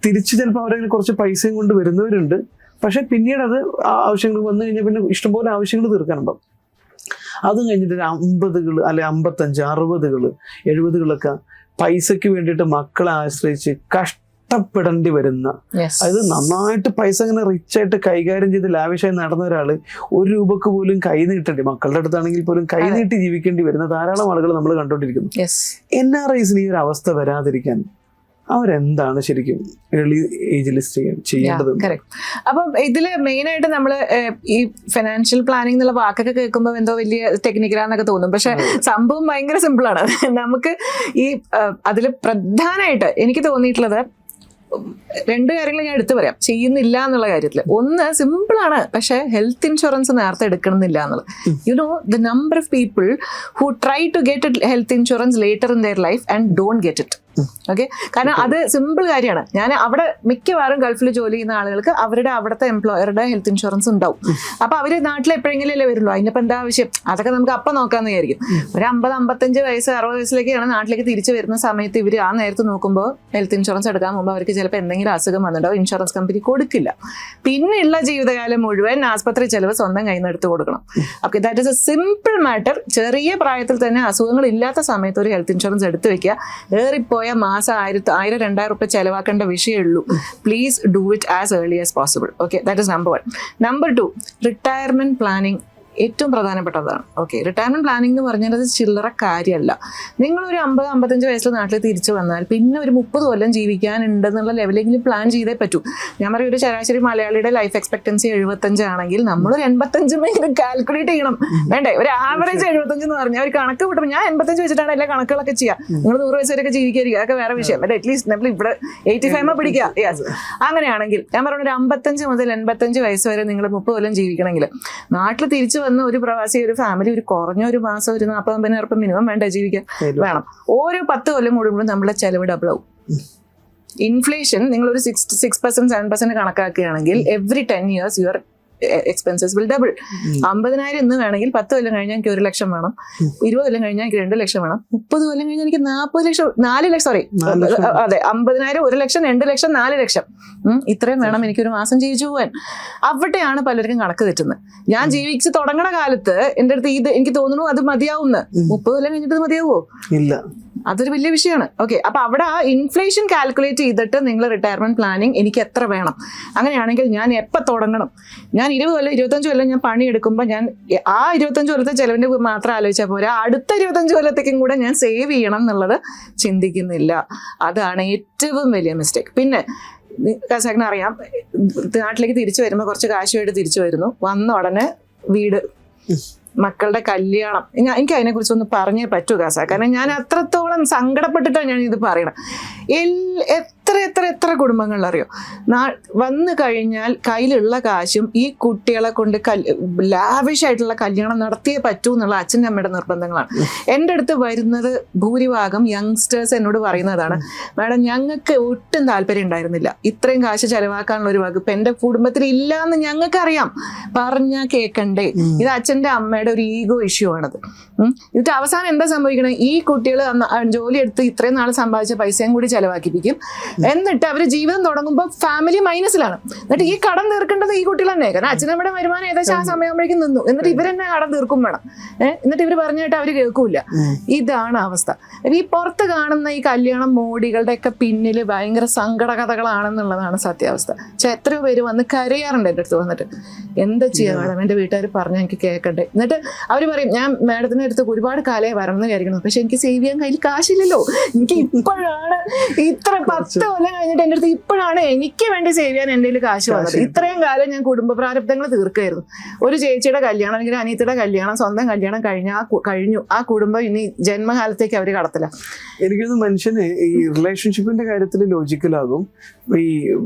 Speaker 2: തിരിച്ച് ചിലപ്പോൾ അവരെ കുറച്ച് പൈസയും കൊണ്ട് വരുന്നവരുണ്ട്. പക്ഷെ പിന്നീട് അത് ആവശ്യങ്ങൾ വന്നു കഴിഞ്ഞാൽ പിന്നെ ഇഷ്ടംപോലെ ആവശ്യങ്ങൾ തീർക്കാനുണ്ടാവും. അതും കഴിഞ്ഞിട്ട് 50 അല്ലെ 55, 60, 70 പൈസക്ക് വേണ്ടിയിട്ട് മക്കളെ ആശ്രയിച്ച് കഷ്ടപ്പെടേണ്ടി വരുന്ന, അതായത് നന്നായിട്ട് പൈസ ഇങ്ങനെ റിച്ച് ആയിട്ട് കൈകാര്യം ചെയ്ത് ലാവിഷായി നടന്ന ഒരാള് 1 രൂപക്ക് പോലും കൈ നീട്ടേണ്ടി, മക്കളുടെ അടുത്താണെങ്കിൽ പോലും കൈ നീട്ടി ജീവിക്കേണ്ടി വരുന്ന ധാരാളം ആളുകൾ നമ്മൾ കണ്ടുകൊണ്ടിരിക്കുന്നു. NRIs ഈ ഒരു അവസ്ഥ വരാതിരിക്കാൻ അവരെന്താണ് ശരിക്കും ഏർലി ഏജിൽ ചെയ്യേണ്ടത്?
Speaker 1: അപ്പം ഇതില് മെയിൻ ആയിട്ട് നമ്മള് ഈ ഫിനാൻഷ്യൽ പ്ലാനിംഗ് എന്നുള്ള വാക്കൊക്കെ കേൾക്കുമ്പോൾ എന്തോ വലിയ ടെക്നിക്കലാന്നൊക്കെ തോന്നും. പക്ഷെ സംഭവം ഭയങ്കര സിമ്പിളാണ്. നമുക്ക് ഈ അതിൽ പ്രധാനമായിട്ട് എനിക്ക് തോന്നിയിട്ടുള്ളത്, രണ്ട് കാര്യങ്ങൾ ഞാൻ എടുത്തു പറയാം ചെയ്യുന്നില്ല എന്നുള്ള കാര്യത്തിൽ. ഒന്ന് സിമ്പിളാണ്, പക്ഷേ ഹെൽത്ത് ഇൻഷുറൻസ് നേരത്തെ എടുക്കണമെന്നില്ല എന്നുള്ളത്. You know the number of people who try to get health insurance later in their life and don't get it. Okay, കാരണം അത് സിമ്പിൾ കാര്യമാണ്. ഞാൻ അവിടെ മിക്കവാറും ഗൾഫിൽ ജോലി ചെയ്യുന്ന ആളുകൾക്ക് അവരുടെ അവിടുത്തെ എംപ്ലോയറുടെ ഹെൽത്ത് ഇൻഷുറൻസ് ഉണ്ടാവും. അപ്പൊ അവര് നാട്ടിൽ എപ്പോഴെങ്കിലും അല്ലേ വരുള്ളൂ, അതിനിപ്പോ എന്താ ആവശ്യം, അതൊക്കെ നമുക്ക് അപ്പം നോക്കാന്ന് വിചാരിക്കും. ഒരു 50-55 വയസ്സ് 60 വയസ്സിലേക്കാണ് നാട്ടിലേക്ക് തിരിച്ചു വരുന്ന സമയത്ത് ഇവർ ആ നേരത്ത് നോക്കുമ്പോൾ ഹെൽത്ത് ഇൻഷുറൻസ് എടുക്കാൻ മുമ്പ് അവർക്ക് ചിലപ്പോൾ എന്തെങ്കിലും അസുഖം വന്നിട്ടുണ്ടാവും, ഇൻഷുറൻസ് കമ്പനി കൊടുക്കില്ല. പിന്നെയുള്ള ജീവിതകാലം മുഴുവൻ ആസ്പത്രി ചെലവ് സ്വന്തം കയ്യിൽ നിന്ന് എടുത്ത് കൊടുക്കണം. Okay, that is A simple matter. ചെറിയ പ്രായത്തിൽ തന്നെ അസുഖങ്ങൾ ഇല്ലാത്ത സമയത്ത് ഒരു ഹെൽത്ത് ഇൻഷുറൻസ് എടുത്തു വെക്കുക. ഏറിപ്പോയ മാസം 1000-2000 രൂപ ചെലവാക്കേണ്ട വിഷയമുള്ളൂ. Please do it as early as possible. Okay, that is number 1. Number 2, retirement planning ഏറ്റവും പ്രധാനപ്പെട്ടതാണ്. ഓക്കെ, റിട്ടയർമെന്റ് പ്ലാനിംഗ് എന്ന് പറഞ്ഞാൽ അത് ചില്ലറ കാര്യമല്ല. നിങ്ങളൊരു 50-55 വയസ്സിൽ നാട്ടിൽ തിരിച്ചു വന്നാൽ പിന്നെ ഒരു 30 കൊല്ലം ജീവിക്കാനുണ്ടെന്നുള്ള ലെവലെങ്കിലും പ്ലാൻ ചെയ്തേ പറ്റൂ. ഞാൻ പറയും, ഒരു ശരാശരി മലയാളിയുടെ ലൈഫ് എക്സ്പെക്ടൻസി 75 ആണെങ്കിൽ നമ്മളൊരു 85 കാൽക്കുലേറ്റ് ചെയ്യണം. വേണ്ടേ? ഒരു ആവറേജ് 75 എന്ന് പറഞ്ഞാൽ ഒരു കണക്ക് കൂട്ടുമ്പോൾ ഞാൻ 85 വെച്ചിട്ടാണ് എല്ലാ കണക്കുകളൊക്കെ ചെയ്യുക. നിങ്ങൾ 100 വയസ്സ് വരെയൊക്കെ ജീവിക്കായിരിക്കും, അതൊക്കെ വേറെ വിഷയം. ബട്ട് അറ്റ്ലീസ്റ്റ് നമ്മൾ ഇവിടെ 85 പിടിക്കുക. യെസ്, അങ്ങനെയാണെങ്കിൽ ഞാൻ പറയുന്നത് ഒരു 55 മുതൽ 85 വയസ്സ് വരെ നിങ്ങൾ 30 കൊല്ലം ജീവിക്കണമെങ്കിൽ നാട്ടിൽ തിരിച്ചു വന്ന് ഒരു പ്രവാസി, ഒരു ഫാമിലി ഒരു കുറഞ്ഞ ഒരു മാസം ഒരു 40-50 ഉറുപ്പിക മിനിമം വേണ്ട ജീവിക്കാൻ വേണം. ഓരോ 10 കൊല്ലം കൂടുമ്പോഴും നമ്മുടെ ചെലവ് ഡബിൾ ആവും. ഇൻഫ്ലേഷൻ നിങ്ങളൊരു 6%-7% കണക്കാക്കുകയാണെങ്കിൽ every 10 years your expenses will double. 50,000 ഇന്ന് വേണമെങ്കിൽ 10 കൊല്ലം കഴിഞ്ഞാൽ എനിക്ക് 1 ലക്ഷം വേണം, 20 കൊല്ലം കഴിഞ്ഞാൽ എനിക്ക് 2 ലക്ഷം വേണം, 30 കൊല്ലം കഴിഞ്ഞാൽ എനിക്ക് 4 ലക്ഷം സോറി അതെ 50,000, 1 ലക്ഷം, 2 ലക്ഷം, 4 ലക്ഷം ഇത്രയും വേണം എനിക്കൊരു മാസം ജീവിച്ചു പോകാൻ. അവിടെയാണ് പലർക്കും കണക്ക് തെറ്റുന്നത്. ഞാൻ ജീവിച്ച് തുടങ്ങണ കാലത്ത് എൻ്റെ അടുത്ത് ഇത് എനിക്ക് തോന്നുന്നു അത് മതിയാവുന്ന, 30 കൊല്ലം കഴിഞ്ഞിട്ട് മതിയാവോ? ഇല്ല, അതൊരു വലിയ വിഷയമാണ്. ഓക്കെ, അപ്പൊ അവിടെ ആ ഇൻഫ്ലേഷൻ കാൽക്കുലേറ്റ് ചെയ്തിട്ട് നിങ്ങൾ റിട്ടയർമെന്റ് പ്ലാനിങ് എനിക്ക് എത്ര വേണം, അങ്ങനെയാണെങ്കിൽ ഞാൻ എപ്പോൾ തുടങ്ങണം, ഞാൻ 20 കൊല്ലം 25 കൊല്ലം ഞാൻ പണിയെടുക്കുമ്പോൾ ഞാൻ ആ 25 കൊല്ലത്തെ ചെലവിന്റെ മാത്രം ആലോചിച്ചാൽ പോരാ, അടുത്ത 25 കൊല്ലത്തേക്കും കൂടെ ഞാൻ സേവ് ചെയ്യണം എന്നുള്ളത് ചിന്തിക്കുന്നില്ല. അതാണ് ഏറ്റവും വലിയ മിസ്റ്റേക്ക്. പിന്നെ കസാക്കിന് അറിയാം, നാട്ടിലേക്ക് തിരിച്ചു വരുമ്പോൾ കുറച്ച് കാശുമായിട്ട് തിരിച്ചു വരുന്നു, വന്ന ഉടനെ വീട്, മക്കളുടെ കല്യാണം. എനിക്ക് അതിനെക്കുറിച്ചൊന്ന് പറഞ്ഞേ പറ്റൂ കാസ, കാരണം ഞാൻ അത്രത്തോളം സങ്കടപ്പെട്ടിട്ടാണ് ഞാൻ ഇത് പറയണത്. എത്ര കുടുംബങ്ങളിലറിയോ, വന്നു കഴിഞ്ഞാൽ കയ്യിലുള്ള കാശും ഈ കുട്ടികളെ കൊണ്ട് ലാവിഷായിട്ടുള്ള കല്യാണം നടത്തിയേ പറ്റൂ എന്നുള്ള അച്ഛൻ്റെ അമ്മയുടെ നിർബന്ധങ്ങളാണ്. എൻ്റെ അടുത്ത് വരുന്നത് ഭൂരിഭാഗം യങ്സ്റ്റേഴ്സ് എന്നോട് പറയുന്നതാണ്, മാഡം ഞങ്ങൾക്ക് ഒട്ടും താല്പര്യം ഉണ്ടായിരുന്നില്ല, ഇത്രയും കാശ് ചെലവാക്കാനുള്ള ഒരു വകുപ്പ് എൻ്റെ കുടുംബത്തിൽ ഇല്ല എന്ന് ഞങ്ങൾക്കറിയാം, പറഞ്ഞാൽ കേൾക്കണ്ടേ. ഇത് അച്ഛൻ്റെ അമ്മയുടെ ഒരു ഈഗോ ഇഷ്യൂ ആണത്. എന്നിട്ട് അവസാനം എന്താ സംഭവിക്കണത്, ഈ കുട്ടികൾ ജോലി എടുത്ത് ഇത്രയും നാൾ സമ്പാദിച്ച പൈസയും കൂടി ചെലവാക്കിപ്പിക്കും. എന്നിട്ട് അവർ ജീവിതം തുടങ്ങുമ്പോൾ ഫാമിലി മൈനസിലാണ്. എന്നിട്ട് ഈ കടം തീർക്കേണ്ടത് ഈ കുട്ടികൾ തന്നെ, കാരണം അച്ഛനമ്മയുടെ വരുമാനം ഏകദേശം ആ സമയമാകുമ്പോഴേക്കും നിന്നു. എന്നിട്ട് ഇവരെന്നെ കടം തീർക്കും വേണം. എന്നിട്ട് ഇവർ പറഞ്ഞിട്ട് അവർ കേൾക്കൂല. ഇതാണ് അവസ്ഥ. ഈ പുറത്ത് കാണുന്ന ഈ കല്യാണം മോഡികളുടെ ഒക്കെ പിന്നിൽ ഭയങ്കര സങ്കട കഥകളാണെന്നുള്ളതാണ് സത്യാവസ്ഥ. എത്രയോ പേര് വന്ന് കരയാറുണ്ട് എൻ്റെ അടുത്ത് വന്നിട്ട്, എന്താ ചെയ്യാ മാഡം, എൻ്റെ വീട്ടുകാർ പറഞ്ഞാൽ എനിക്ക് കേൾക്കണ്ടേ. എന്നിട്ട് അവർ പറയും, ഞാൻ മാഡത്തിൻ്റെ അടുത്ത് ഒരുപാട് കാലമായി വരണം വിചാരിക്കണം, പക്ഷെ എനിക്ക് സേവ് ചെയ്യാൻ കയ്യിൽ കാശില്ലല്ലോ, എനിക്ക് ഇപ്പോഴാണ് ഇത്ര 10 കൊല്ലം കഴിഞ്ഞിട്ട് എൻ്റെ അടുത്ത് ഇപ്പോഴാണ് എനിക്ക് വേണ്ടി സേവ് ചെയ്യാൻ എൻ്റെ കയ്യിൽ കാശ് വന്നത്. ഇത്രയും കാലം ഞാൻ കുടുംബ പ്രാരബ്ധങ്ങൾ തീർക്കായിരുന്നു. ഒരു ചേച്ചിയുടെ കല്യാണം അല്ലെങ്കിൽ അനിയത്തിയുടെ കല്യാണം, സ്വന്തം കല്യാണം കഴിഞ്ഞു, ആ കുടുംബം ഇനി ജന്മകാലത്തേക്ക് അവർ കടത്തില്ല.
Speaker 2: എനിക്കൊന്ന് മനുഷ്യന് ഈ റിലേഷൻഷിപ്പിന്റെ കാര്യത്തിൽ ലോജിക്കലാകും, ഈ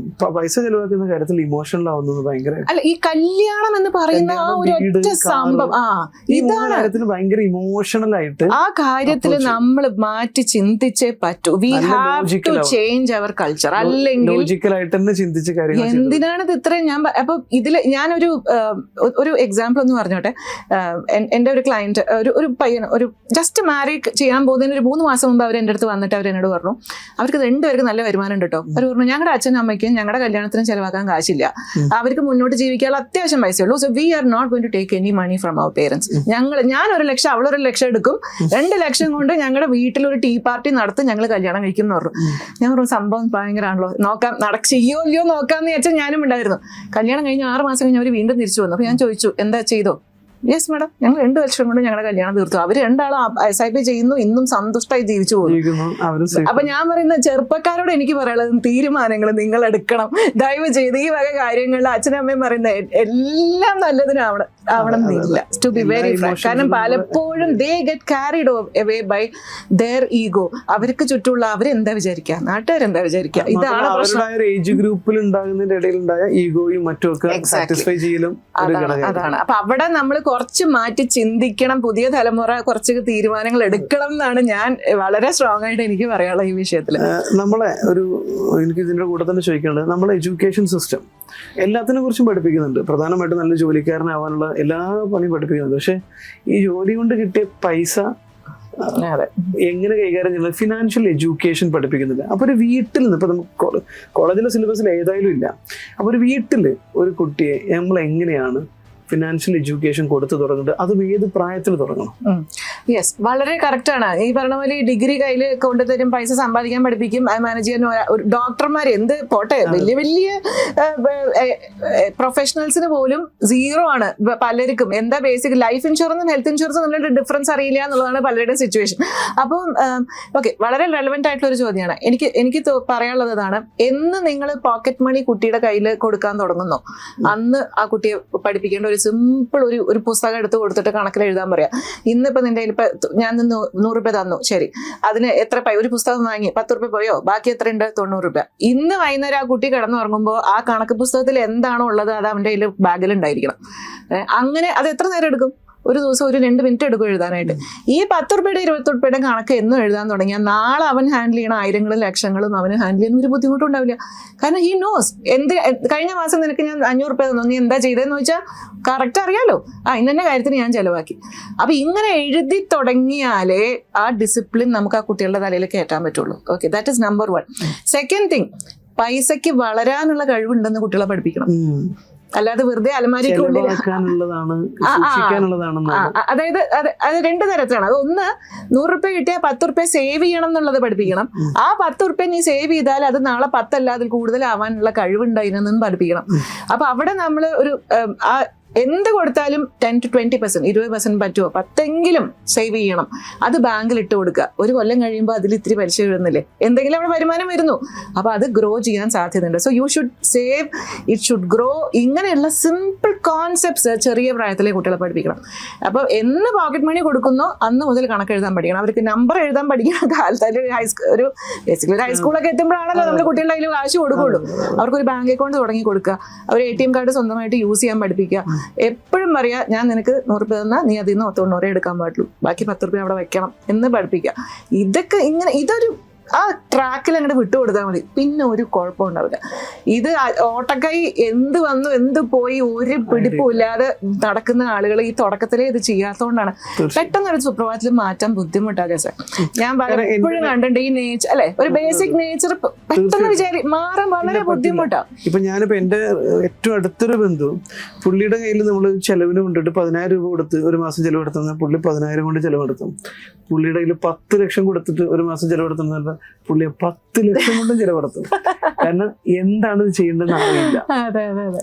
Speaker 2: പൈസ ചെലവാക്കുന്ന കാര്യത്തിൽ ഇമോഷണൽ ആവുന്നത് ഭയങ്കര.
Speaker 1: അല്ല, ഈ കല്യാണം എന്ന് പറയുന്ന ആ ഒരു ഒറ്റ സംഭവം, ഇതാണ് കാര്യത്തിൽ
Speaker 2: ഭയങ്കര ഇമോഷണൽ ആയിട്ട്
Speaker 1: ആ കാര്യത്തിൽ നമ്മൾ മാറ്റി ചിന്തിച്ചേ പറ്റൂ. We have to change our culture. അല്ലെങ്കിൽ
Speaker 2: ലോജിക്കലായിട്ട് തന്നെ ചിന്തിച്ച കാര്യങ്ങൾ
Speaker 1: എന്തിനാണ് ഇത് ഇത്രയും. ഞാൻ അപ്പൊ ഇതില് ഞാനൊരു എക്സാമ്പിൾ ഒന്ന് പറഞ്ഞോട്ടെ. എൻ്റെ ഒരു ക്ലയന്റ്, ഒരു പയ്യൻ, ഒരു ജസ്റ്റ് മാരീഡ് ചെയ്യാൻ പോകുന്നതിന് ഒരു 3 മാസം മുമ്പ് അവർ എൻ്റെ അടുത്ത് വന്നിട്ട് അവർ എന്നോട് പറഞ്ഞു, അവർക്ക് 2 പേർക്ക് നല്ല വരുമാനം ഉണ്ട് കേട്ടോ. അവർ പറഞ്ഞു, ഞങ്ങളുടെ അച്ഛനും അമ്മയ്ക്കും ഞങ്ങളുടെ കല്യാണത്തിനും ചെലവാക്കാൻ കാശില്ല, അവർക്ക് മുന്നോട്ട് ജീവിക്കാനുള്ള അത്യാവശ്യം പൈസയുള്ളൂ. So we are not going to take any money from our parents. ഞാൻ 1 ലക്ഷം, അവൾ 1 ലക്ഷം എടുക്കും, 2 ലക്ഷം കൊണ്ട് ഞങ്ങളുടെ വീട്ടിലൊരു ടീ പാർട്ടി നടത്തും, ഞങ്ങൾ കല്യാണം കഴിക്കും എന്ന് പറഞ്ഞു. ഞാൻ പറഞ്ഞു, സംഭവം ഭയങ്കരമാണല്ലോ, നോക്കാം, ചെയ്യോ നോക്കാന്ന് വെച്ചാൽ ഞാനും ഉണ്ടായിരുന്നു. കല്യാണം കഴിഞ്ഞ് 6 മാസം കഴിഞ്ഞ് അവർ വീണ്ടും തിരിച്ചു വന്നു. അപ്പൊ ഞാൻ ചോദിച്ചു, എന്താ ചെയ്തോ? യെസ് മാഡം, ഞങ്ങൾ 2 വർഷം കൊണ്ട് ഞങ്ങളുടെ കല്യാണം തീർത്തു. അവർ രണ്ടാളും SIP ചെയ്യുന്നു, ഇന്നും സന്തുഷ്ടമായി ജീവിച്ചു പോകുന്നു. അപ്പൊ ഞാൻ പറയുന്ന ചെറുപ്പക്കാരോട് എനിക്ക് പറയാനുള്ളത്, തീരുമാനങ്ങൾ നിങ്ങൾ എടുക്കണം. ദയവ് ചെയ്ത് ഈ വക കാര്യങ്ങളിൽ അച്ഛനും അമ്മയും പറയുന്ന എല്ലാം നല്ലതിനാവണം എന്നില്ല. To be very frank. കാരണം പലപ്പോഴും they get carried away by their ego. അവർക്ക് ചുറ്റുമുള്ള അവരെന്താ വിചാരിക്കുക, നാട്ടുകാരെന്താ വിചാരിക്കുക, ഇതാണ് പ്രശ്നം.
Speaker 2: ഏജ് ഗ്രൂപ്പിൽ ഉണ്ടാകുന്നതിന്റെ ഇടയിലുണ്ടായ ഈഗോയും മറ്റുമൊക്കെ സാറ്റിസ്ഫൈ ചെയ്യലും
Speaker 1: അതാണ്. അപ്പൊ അവിടെ നമ്മൾ കുറച്ച് മാറ്റി ചിന്തിക്കണം. പുതിയ തലമുറ കുറച്ച് തീരുമാനങ്ങൾ എടുക്കണം എന്നാണ് ഞാൻ വളരെ സ്ട്രോങ് ആയിട്ട് എനിക്ക് പറയാനുള്ള ഈ വിഷയത്തിൽ.
Speaker 2: നമ്മളെ എനിക്ക് ഇതിന്റെ കൂടെ തന്നെ ചോദിക്കേണ്ടത്, നമ്മളെ എഡ്യൂക്കേഷൻ സിസ്റ്റം എല്ലാത്തിനെ കുറിച്ചും പഠിപ്പിക്കുന്നുണ്ട്. പ്രധാനമായിട്ടും നല്ല ജോലിക്കാരനാവാനുള്ള എല്ലാ പണിയും പഠിപ്പിക്കുന്നുണ്ട്. പക്ഷെ ഈ ജോലി കൊണ്ട് കിട്ടിയ പൈസ എങ്ങനെ കൈകാര്യം ചെയ്യുന്നത്, ഫിനാൻഷ്യൽ എഡ്യൂക്കേഷൻ പഠിപ്പിക്കുന്നില്ല. അപ്പൊ ഒരു വീട്ടിൽ നിന്ന്, ഇപ്പൊ നമുക്ക് കോളേജിലെ സിലബസിൽ ഏതായാലും ഇല്ല, അപ്പൊ ഒരു വീട്ടില് ഒരു കുട്ടിയെ നമ്മൾ എങ്ങനെയാണ് ഫിനാൻഷ്യൽ എഡ്യൂക്കേഷൻ കൊടുത്തു തുടങ്ങുന്നത്, അതും ഏത് പ്രായത്തിൽ തുടങ്ങണം?
Speaker 1: യെസ്, വളരെ കറക്റ്റ് ആണ്. ഈ പറഞ്ഞ പോലെ ഈ ഡിഗ്രി കയ്യിൽ കൊണ്ടുതരും, പൈസ സമ്പാദിക്കാൻ പഠിപ്പിക്കും, അത് മാനേജ് ചെയ്യാൻ ഡോക്ടർമാർ എന്ത് പോട്ടെ, വലിയ വലിയ പ്രൊഫഷണൽസിന് പോലും 0 ആണ് പലർക്കും. എന്താ ബേസിക് ലൈഫ് ഇൻഷുറൻസും ഹെൽത്ത് ഇൻഷുറൻസും തമ്മിലുള്ള ഡിഫറൻസ് അറിയില്ല എന്നുള്ളതാണ് പലരുടെയും സിറ്റുവേഷൻ. അപ്പം ഓക്കെ, വളരെ റെലവെന്റ് ആയിട്ടുള്ള ഒരു ചോദ്യമാണ്. എനിക്ക് പറയാനുള്ളത് ഇതാണ്, എന്ന് നിങ്ങൾ പോക്കറ്റ് മണി കുട്ടിയുടെ കയ്യിൽ കൊടുക്കാൻ തുടങ്ങുന്നു, അന്ന് ആ കുട്ടിയെ പഠിപ്പിക്കേണ്ട ഒരു സിമ്പിൾ ഒരു പുസ്തകം എടുത്ത് കൊടുത്തിട്ട് കണക്കിൽ എഴുതാൻ പറയാം. ഇന്നിപ്പോ നിന്റെ ഇപ്പൊ ഞാൻ 100 രൂപ തന്നു, ശരി, അതിന് എത്ര ഒരു പുസ്തകം വാങ്ങി 10 രൂപ പോയോ, ബാക്കി എത്ര ഉണ്ട്? 90 രൂപ. ഇന്ന് വൈകുന്നേരം ആ കുട്ടി കിടന്നുറങ്ങുമ്പോൾ ആ കണക്ക് പുസ്തകത്തിൽ എന്താണോ ഉള്ളത് അത് അവന്റെ കയ്യിൽ ബാഗിൽ ഉണ്ടായിരിക്കണം. അങ്ങനെ അത് എത്ര നേരം എടുക്കും? ഒരു ദിവസം ഒരു 2 മിനിറ്റ് എടുക്കും എഴുതാനായിട്ട്. ഈ 10 രൂപയുടെ 20 രൂപയുടെ കണക്ക് എന്നും എഴുതാൻ തുടങ്ങിയാൽ നാളെ അവൻ ഹാൻഡിൽ ചെയ്യണ ആയിരങ്ങളും ലക്ഷങ്ങളും അവന് ഹാൻഡിൽ ചെയ്യുന്ന ഒരു ബുദ്ധിമുട്ടും ഉണ്ടാവില്ല. കാരണം ഹി നോസ് കഴിഞ്ഞ മാസം നിനക്ക് ഞാൻ 500 രൂപ തന്നു, നീ എന്താ ചെയ്തതെന്ന് ചോദിച്ചാൽ കറക്റ്റ് അറിയാലോ, ഇന്ന കാര്യത്തിന് ഞാൻ ചെലവാക്കി. അപ്പൊ ഇങ്ങനെ എഴുതി തുടങ്ങിയാലേ ആ ഡിസിപ്ലിൻ നമുക്ക് ആ കുട്ടികളുടെ തലയിൽ കയറ്റാൻ പറ്റുള്ളൂ. Okay, that is number 1. Second thing, പൈസക്ക് വളരാനുള്ള കഴിവുണ്ടെന്ന് കുട്ടികളെ പഠിപ്പിക്കണം. അല്ലാതെ വെറുതെ അലമാരിക്കുള്ളിൽ, അതായത് അത് 2 തരത്തിലാണ്. അത് ഒന്ന്, 100 രൂപ കിട്ടിയാൽ 10 രൂപ സേവ് ചെയ്യണം എന്നുള്ളത് പഠിപ്പിക്കണം. ആ 10 രൂപ നീ സേവ് ചെയ്താൽ അത് നാളെ 10 അല്ല അതിൽ കൂടുതലാവാനുള്ള കഴിവുണ്ടായിരുന്നെന്നും പഠിപ്പിക്കണം. അപ്പൊ അവിടെ നമ്മൾ ഒരു എന്ത് കൊടുത്താലും 10 to 20%, 20% പറ്റുമോ, 10എങ്കിലും സേവ് ചെയ്യണം. അത് ബാങ്കിൽ ഇട്ട് കൊടുക്കുക. ഒരു കൊല്ലം കഴിയുമ്പോൾ അതിൽ ഇത്തിരി പലിശ വീഴുന്നില്ലേ, എന്തെങ്കിലും അവിടെ വരുമാനം വരുന്നു. അപ്പൊ അത് ഗ്രോ ചെയ്യാൻ സാധ്യതയുണ്ട്. So you should save, it should grow. ഇങ്ങനെയുള്ള സിമ്പിൾ കോൺസെപ്റ്റ്സ് ചെറിയ പ്രായത്തിലെ കുട്ടികളെ പഠിപ്പിക്കണം. അപ്പൊ എന്ന് പോക്കറ്റ് മണി കൊടുക്കുന്നോ അന്ന് മുതൽ കണക്ക് എഴുതാൻ പഠിക്കണം. അവർക്ക് നമ്പർ എഴുതാൻ പഠിക്കുന്ന കാലത്ത് ഒരു ബേസിക്കലി ഒരു ഹൈസ്കൂളൊക്കെ എത്തുമ്പോഴാണല്ലോ നമ്മൾ കുട്ടികളുടെ കയ്യിൽ കാശ് കൊടുക്കുള്ളൂ. അവർക്കൊരു ബാങ്ക് അക്കൗണ്ട് തുടങ്ങി കൊടുക്കുക, അവർ ATM കാർഡ് സ്വന്തമായിട്ട് യൂസ് ചെയ്യാൻ പഠിപ്പിക്കുക. എപ്പോഴും പറയാ, ഞാൻ നിനക്ക് 100 രൂപ തന്നാൽ നീ അതിൽ നിന്ന് 90 എടുക്കാൻ പാടുള്ളൂ, ബാക്കി 10 രൂപ അവിടെ വെക്കണം എന്ന് പഠിപ്പിക്കുക. ഇതൊക്കെ ഇങ്ങനെ ഇതൊരു ആ ട്രാക്കിൽ അങ്ങോട്ട് വിട്ടുകൊടുത്താൽ മതി, പിന്നെ ഒരു കുഴപ്പം ഉണ്ടാവില്ല. ഇത് ഓട്ടക്കൈ എന്ത് വന്നു എന്ത് പോയി ഒരു പിടിപ്പില്ലാതെ നടക്കുന്ന ആളുകൾ ഈ തുടക്കത്തിലേ ഇത് ചെയ്യാത്തതുകൊണ്ടാണ് പെട്ടെന്നൊരു സുപ്രഭാതത്തിൽ മാറ്റാൻ ബുദ്ധിമുട്ടാകെ സാർ. ഞാൻ എപ്പോഴും കണ്ടിട്ടുണ്ട് ഈ നേച്ചർ അല്ലെ, ഒരു ബേസിക് നേച്ചർ പെട്ടെന്ന് മാറാൻ വളരെ ബുദ്ധിമുട്ടാണ്.
Speaker 2: ഇപ്പൊ ഞാനിപ്പോ എന്റെ ഏറ്റവും അടുത്തൊരു ബന്ധു, പുള്ളിയുടെ കയ്യിൽ നമ്മൾ ചെലവിന് കൊണ്ടിട്ട് 10,000 രൂപ കൊടുത്ത് ഒരു മാസം ചെലവെടുത്തുന്ന പുള്ളി 10,000 കൊണ്ട് ചെലവെടുത്തും. പുള്ളിയുടെ കയ്യിൽ 10 ലക്ഷം കൊടുത്തിട്ട് ഒരു മാസം ചെലവെടുത്തുന്ന പുള്ളി 10 ലക്ഷം കൊണ്ടും ചെലവെടുത്തും. കാരണം എന്താണ് ഇത് ചെയ്യേണ്ടതെന്ന് അറിയില്ല.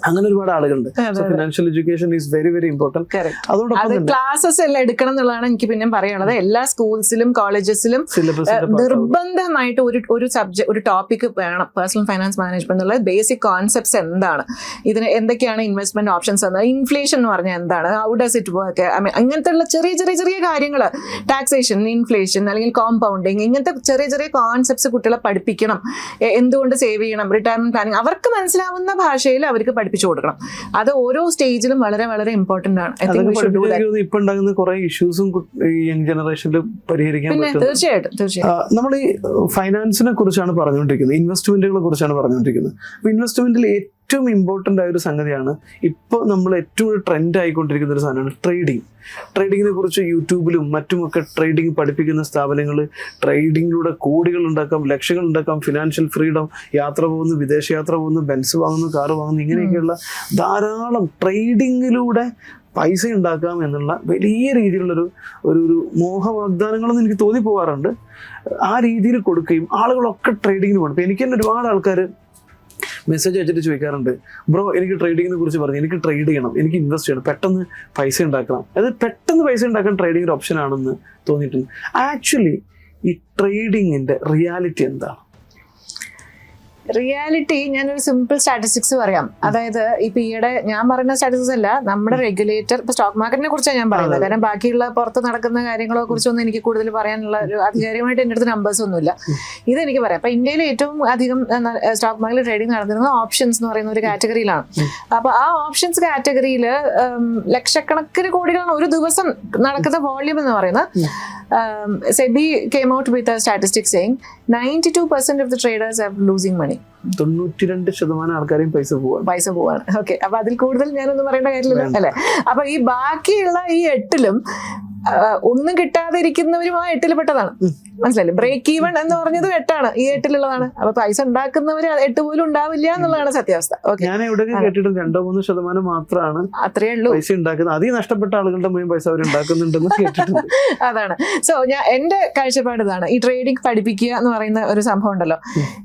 Speaker 2: അങ്ങനെ ഒരുപാട് ആളുകളുണ്ട്. Financial education is very very important. അതോടൊപ്പം
Speaker 1: ക്ലാസ്സസ് എല്ലാം എടുക്കണം എന്നുള്ളതാണ് എനിക്ക് പിന്നെ പറയാനുള്ളത്. എല്ലാ സ്കൂൾസിലും കോളേജസിലും നിർബന്ധമായിട്ട് ഒരു സബ്ജക്ട്, ഒരു ടോപ്പിക് വേണം. പേഴ്സണൽ ഫൈനാൻസ് മാനേജ്മെന്റ് എന്നുള്ള ബേസിക് കോൺസെപ്റ്റ്സ് എന്താണ്, ഇതിന് എന്തൊക്കെയാണ് ഇൻവെസ്റ്റ്മെന്റ് ഓപ്ഷൻസ് എന്ന്, ഇൻഫ്ലേഷൻ എന്ന് പറഞ്ഞാൽ എന്താണ്, ഹൗ ഡസ് ഇറ്റ് വർക്ക്, അങ്ങനത്തെ ഉള്ള ചെറിയ ചെറിയ ചെറിയ കാര്യങ്ങൾ, ടാക്സേഷൻ, ഇൻഫ്ലേഷൻ അല്ലെങ്കിൽ കോമ്പൗണ്ടിങ്, ഇങ്ങനത്തെ ചെറിയ ചെറിയ കോൺസെപ്റ്റ്സ് കുട്ടികളെ പഠിപ്പിക്കണം. എന്തുകൊണ്ട് സേവ് ചെയ്യണം, റിട്ടയർമെന്റ് പ്ലാനിങ്, അവർക്ക് മനസ്സിലാവുന്ന ഭാഷയിൽ അവർക്ക് പഠിപ്പിച്ചു കൊടുക്കണം. അത് ഓരോ സ്റ്റേജിലും വളരെ വളരെ ഇമ്പോർട്ടന്റ് ആണ്.
Speaker 2: ഇപ്പൊ ഉണ്ടാകുന്ന കുറെ ഇഷ്യൂസും യങ് ജനറേഷനിൽ പരിഹരിക്കാൻ പറ്റും.
Speaker 1: തീർച്ചയായിട്ടും
Speaker 2: നമ്മൾ ഈ ഫൈനാൻസിനെ കുറിച്ചാണ് പറഞ്ഞുകൊണ്ടിരിക്കുന്നത്, ഇൻവെസ്റ്റ്മെന്റുകളെ കുറിച്ചാണ് പറഞ്ഞുകൊണ്ടിരിക്കുന്നത്. അപ്പൊ ഇൻവെസ്റ്റ്മെന്റിൽ ഏറ്റവും ഇമ്പോർട്ടൻ്റ് ആയ ഒരു സംഗതിയാണ്, ഇപ്പോൾ നമ്മൾ ഏറ്റവും ട്രെൻഡ് ആയിക്കൊണ്ടിരിക്കുന്ന ഒരു സാധനമാണ് ട്രേഡിങ്. ട്രേഡിങ്ങിനെ കുറിച്ച് യൂട്യൂബിലും മറ്റുമൊക്കെ ട്രേഡിങ് പഠിപ്പിക്കുന്ന സ്ഥാപനങ്ങൾ, ട്രേഡിങ്ങിലൂടെ കോടികൾ ഉണ്ടാക്കാം, ലക്ഷങ്ങൾ ഉണ്ടാക്കാം, ഫിനാൻഷ്യൽ ഫ്രീഡം, യാത്ര പോകുന്നു, വിദേശയാത്ര പോകുന്നു, ബെൻസ് വാങ്ങുന്നു, കാറ് വാങ്ങുന്നു, ഇങ്ങനെയൊക്കെയുള്ള ധാരാളം ട്രേഡിങ്ങിലൂടെ പൈസ ഉണ്ടാക്കാം എന്നുള്ള വലിയ രീതിയിലുള്ളൊരു ഒരു മോഹവാഗ്ദാനങ്ങളൊന്നും എനിക്ക് തോന്നിപ്പോകാറുണ്ട്. ആ രീതിയിൽ കൊടുക്കുകയും ആളുകളൊക്കെ ട്രേഡിങ്ങിന് പോകും. ഇപ്പം എനിക്ക് തന്നെ ഒരുപാട് ആൾക്കാർ മെസ്സേജ് അയച്ചിട്ട് ചോദിക്കാറുണ്ട്, ബ്രോ എനിക്ക് ട്രേഡിങ്ങിനെ കുറിച്ച് പറഞ്ഞു, എനിക്ക് ട്രേഡ് ചെയ്യണം, എനിക്ക് ഇൻവെസ്റ്റ് ചെയ്യണം, പെട്ടെന്ന് പൈസ ഉണ്ടാക്കണം. അതായത് പെട്ടെന്ന് പൈസ ഉണ്ടാക്കാൻ ട്രേഡിംഗ് ഒരു ഓപ്ഷൻ ആണെന്ന് തോന്നിയിട്ടുണ്ട്. ആക്ച്വലി ഈ ട്രേഡിങ്ങിന്റെ റിയാലിറ്റി എന്താണ്?
Speaker 1: റിയാലിറ്റി ഞാനൊരു സിമ്പിൾ സ്റ്റാറ്റിസ്റ്റിക്സ് പറയാം. അതായത് ഇപ്പൊ ഈയിടെ ഞാൻ പറയുന്ന സ്റ്റാറ്റിസ്റ്റിക്സ് അല്ല, നമ്മുടെ റെഗുലേറ്റർ ഇപ്പൊ സ്റ്റോക്ക് മാർക്കറ്റിനെ കുറിച്ചാണ് ഞാൻ പറയുന്നത്. കാരണം ബാക്കിയുള്ള പുറത്ത് നടക്കുന്ന കാര്യങ്ങളെ കുറിച്ചൊന്നും എനിക്ക് കൂടുതൽ പറയാനുള്ള ഒരു ആധികാരികമായിട്ട് എൻ്റെ അടുത്ത് നമ്പേഴ്സ് ഒന്നുമില്ല. ഇതെനിക്ക് പറയാം. അപ്പൊ ഇന്ത്യയിൽ ഏറ്റവും അധികം സ്റ്റോക്ക് മാർക്കറ്റിൽ ട്രേഡിംഗ് നടന്നിരുന്നത് ഓപ്ഷൻസ് എന്ന് പറയുന്ന ഒരു കാറ്റഗറിയിലാണ്. അപ്പൊ ആ ഓപ്ഷൻസ് കാറ്റഗറിയിൽ ലക്ഷക്കണക്കിന് കോടികളാണ് ഒരു ദിവസം നടക്കുന്ന വോള്യൂം എന്ന് പറയുന്നത്. SEBI came out with a statistics saying 92% of the traders are losing money.
Speaker 2: 92% ആൾക്കാരെയും പൈസ
Speaker 1: പോവാണ്. ഓക്കെ, അപ്പൊ അതിൽ കൂടുതൽ ഞാനൊന്നും പറയേണ്ട കാര്യമില്ല അല്ലെ. അപ്പൊ ഈ ബാക്കിയുള്ള ഈ 8-ലും ഒന്നും കിട്ടാതെ ഇരിക്കുന്നവരും ആ 8-ൽ പെട്ടതാണ്. മനസ്സിലായില്ലേ? ബ്രേക്ക് ഈവൺ എന്ന് പറഞ്ഞത് 8ആണ്, ഈ 8-ലുള്ളതാണ്. അപ്പൊ പൈസ ഉണ്ടാക്കുന്നവര് 8 പോലും ഉണ്ടാവില്ല എന്നുള്ളതാണ് സത്യാവസ്ഥ. ഓക്കെ,
Speaker 2: ഞാൻ എവിടെ കേട്ടിട്ടുണ്ട് 2-3% മാത്രമാണ്
Speaker 1: അത്രേ ഉള്ളൂ
Speaker 2: പൈസ ഉണ്ടാക്കുന്നത്. അധികം നഷ്ടപ്പെട്ട ആളുകളുടെ മുഴുവൻ പൈസ അവർ ഉണ്ടാക്കുന്നുണ്ടെന്ന് കേട്ടിട്ടുണ്ട്.
Speaker 1: അതാണ്. സോ എന്റെ കാഴ്ചപ്പാട് ഇതാണ്. ഈ ട്രേഡിംഗ് പഠിപ്പിക്കുക എന്ന് പറയുന്ന ഒരു സംഭവം ഉണ്ടല്ലോ,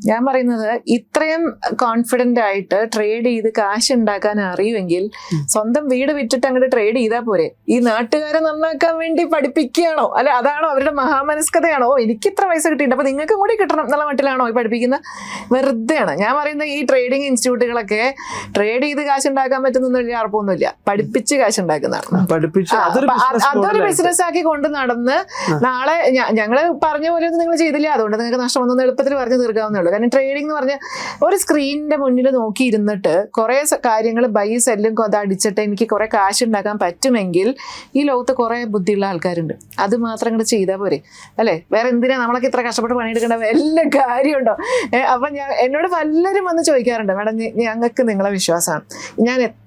Speaker 1: ഞാൻ പറയുന്നത് ഇത്രയും കോൺഫിഡന്റ് ആയിട്ട് ട്രേഡ് ചെയ്ത് കാശ് ഉണ്ടാക്കാൻ അറിയുമെങ്കിൽ സ്വന്തം വീട് വിറ്റിട്ട് അങ്ങോട്ട് ട്രേഡ് ചെയ്താൽ പോരെ. ഈ നാട്ടുകാരെ നന്നാക്കാൻ വേണ്ടി പഠിപ്പിക്കുകയാണോ? അല്ല, അതാണോ അവരുടെ മഹാമനസ്കതയാണോ? എനിക്ക് ഇത്ര പൈസ കിട്ടിയിട്ടുണ്ട് അപ്പൊ നിങ്ങൾക്ക് കൂടി കിട്ടണം എന്നുള്ള മട്ടിലാണോ ഈ പഠിപ്പിക്കുന്നത്? വെറുതെയാണ്. ഞാൻ പറയുന്നത് ഈ ട്രേഡിംഗ് ഇൻസ്റ്റിറ്റ്യൂട്ടുകളൊക്കെ ട്രേഡ് ചെയ്ത് കാശ് ഉണ്ടാക്കാൻ പറ്റുന്ന വലിയ അർപ്പമൊന്നുമില്ല, പഠിപ്പിച്ച് കാശ് ഉണ്ടാക്കുന്നതാണ്. അതൊരു ബിസിനസ് ആക്കി കൊണ്ട് നടന്ന് നാളെ ഞങ്ങള് പറഞ്ഞ പോലെ ഒന്നും നിങ്ങൾ ചെയ്തില്ല, അതുകൊണ്ട് നിങ്ങൾക്ക് നഷ്ടമൊന്നും എളുപ്പത്തിൽ പറഞ്ഞു തീർക്കാവുന്നേ ഉള്ളൂ. കാരണം ട്രേഡിംഗ് എന്ന് പറഞ്ഞാൽ ഒരു സ്ക്രീനിന്റെ മുന്നിൽ നോക്കി ഇരുന്നിട്ട് കുറെ കാര്യങ്ങൾ ബൈ സെല്ലും അടിച്ചിട്ട് എനിക്ക് കുറെ കാശ് ഉണ്ടാക്കാൻ പറ്റുമെങ്കിൽ ഈ ലോകത്ത് കുറെ ബുദ്ധിയുള്ള ആൾക്കാരുണ്ട്. അത് മാത്രം ഇങ്ങോട്ട് ചെയ്താൽ പോരെ അല്ലെ? വേറെ എന്തിനാ നമ്മളൊക്കെ ഇത്ര കഷ്ടപ്പെട്ട് പണിയെടുക്കേണ്ട വല്ല കാര്യമുണ്ടോ? അപ്പൊ എന്നോട് പലരും വന്ന് ചോദിക്കാറുണ്ട്, മാഡം ഞങ്ങൾക്ക് നിങ്ങളെ വിശ്വാസമാണ്,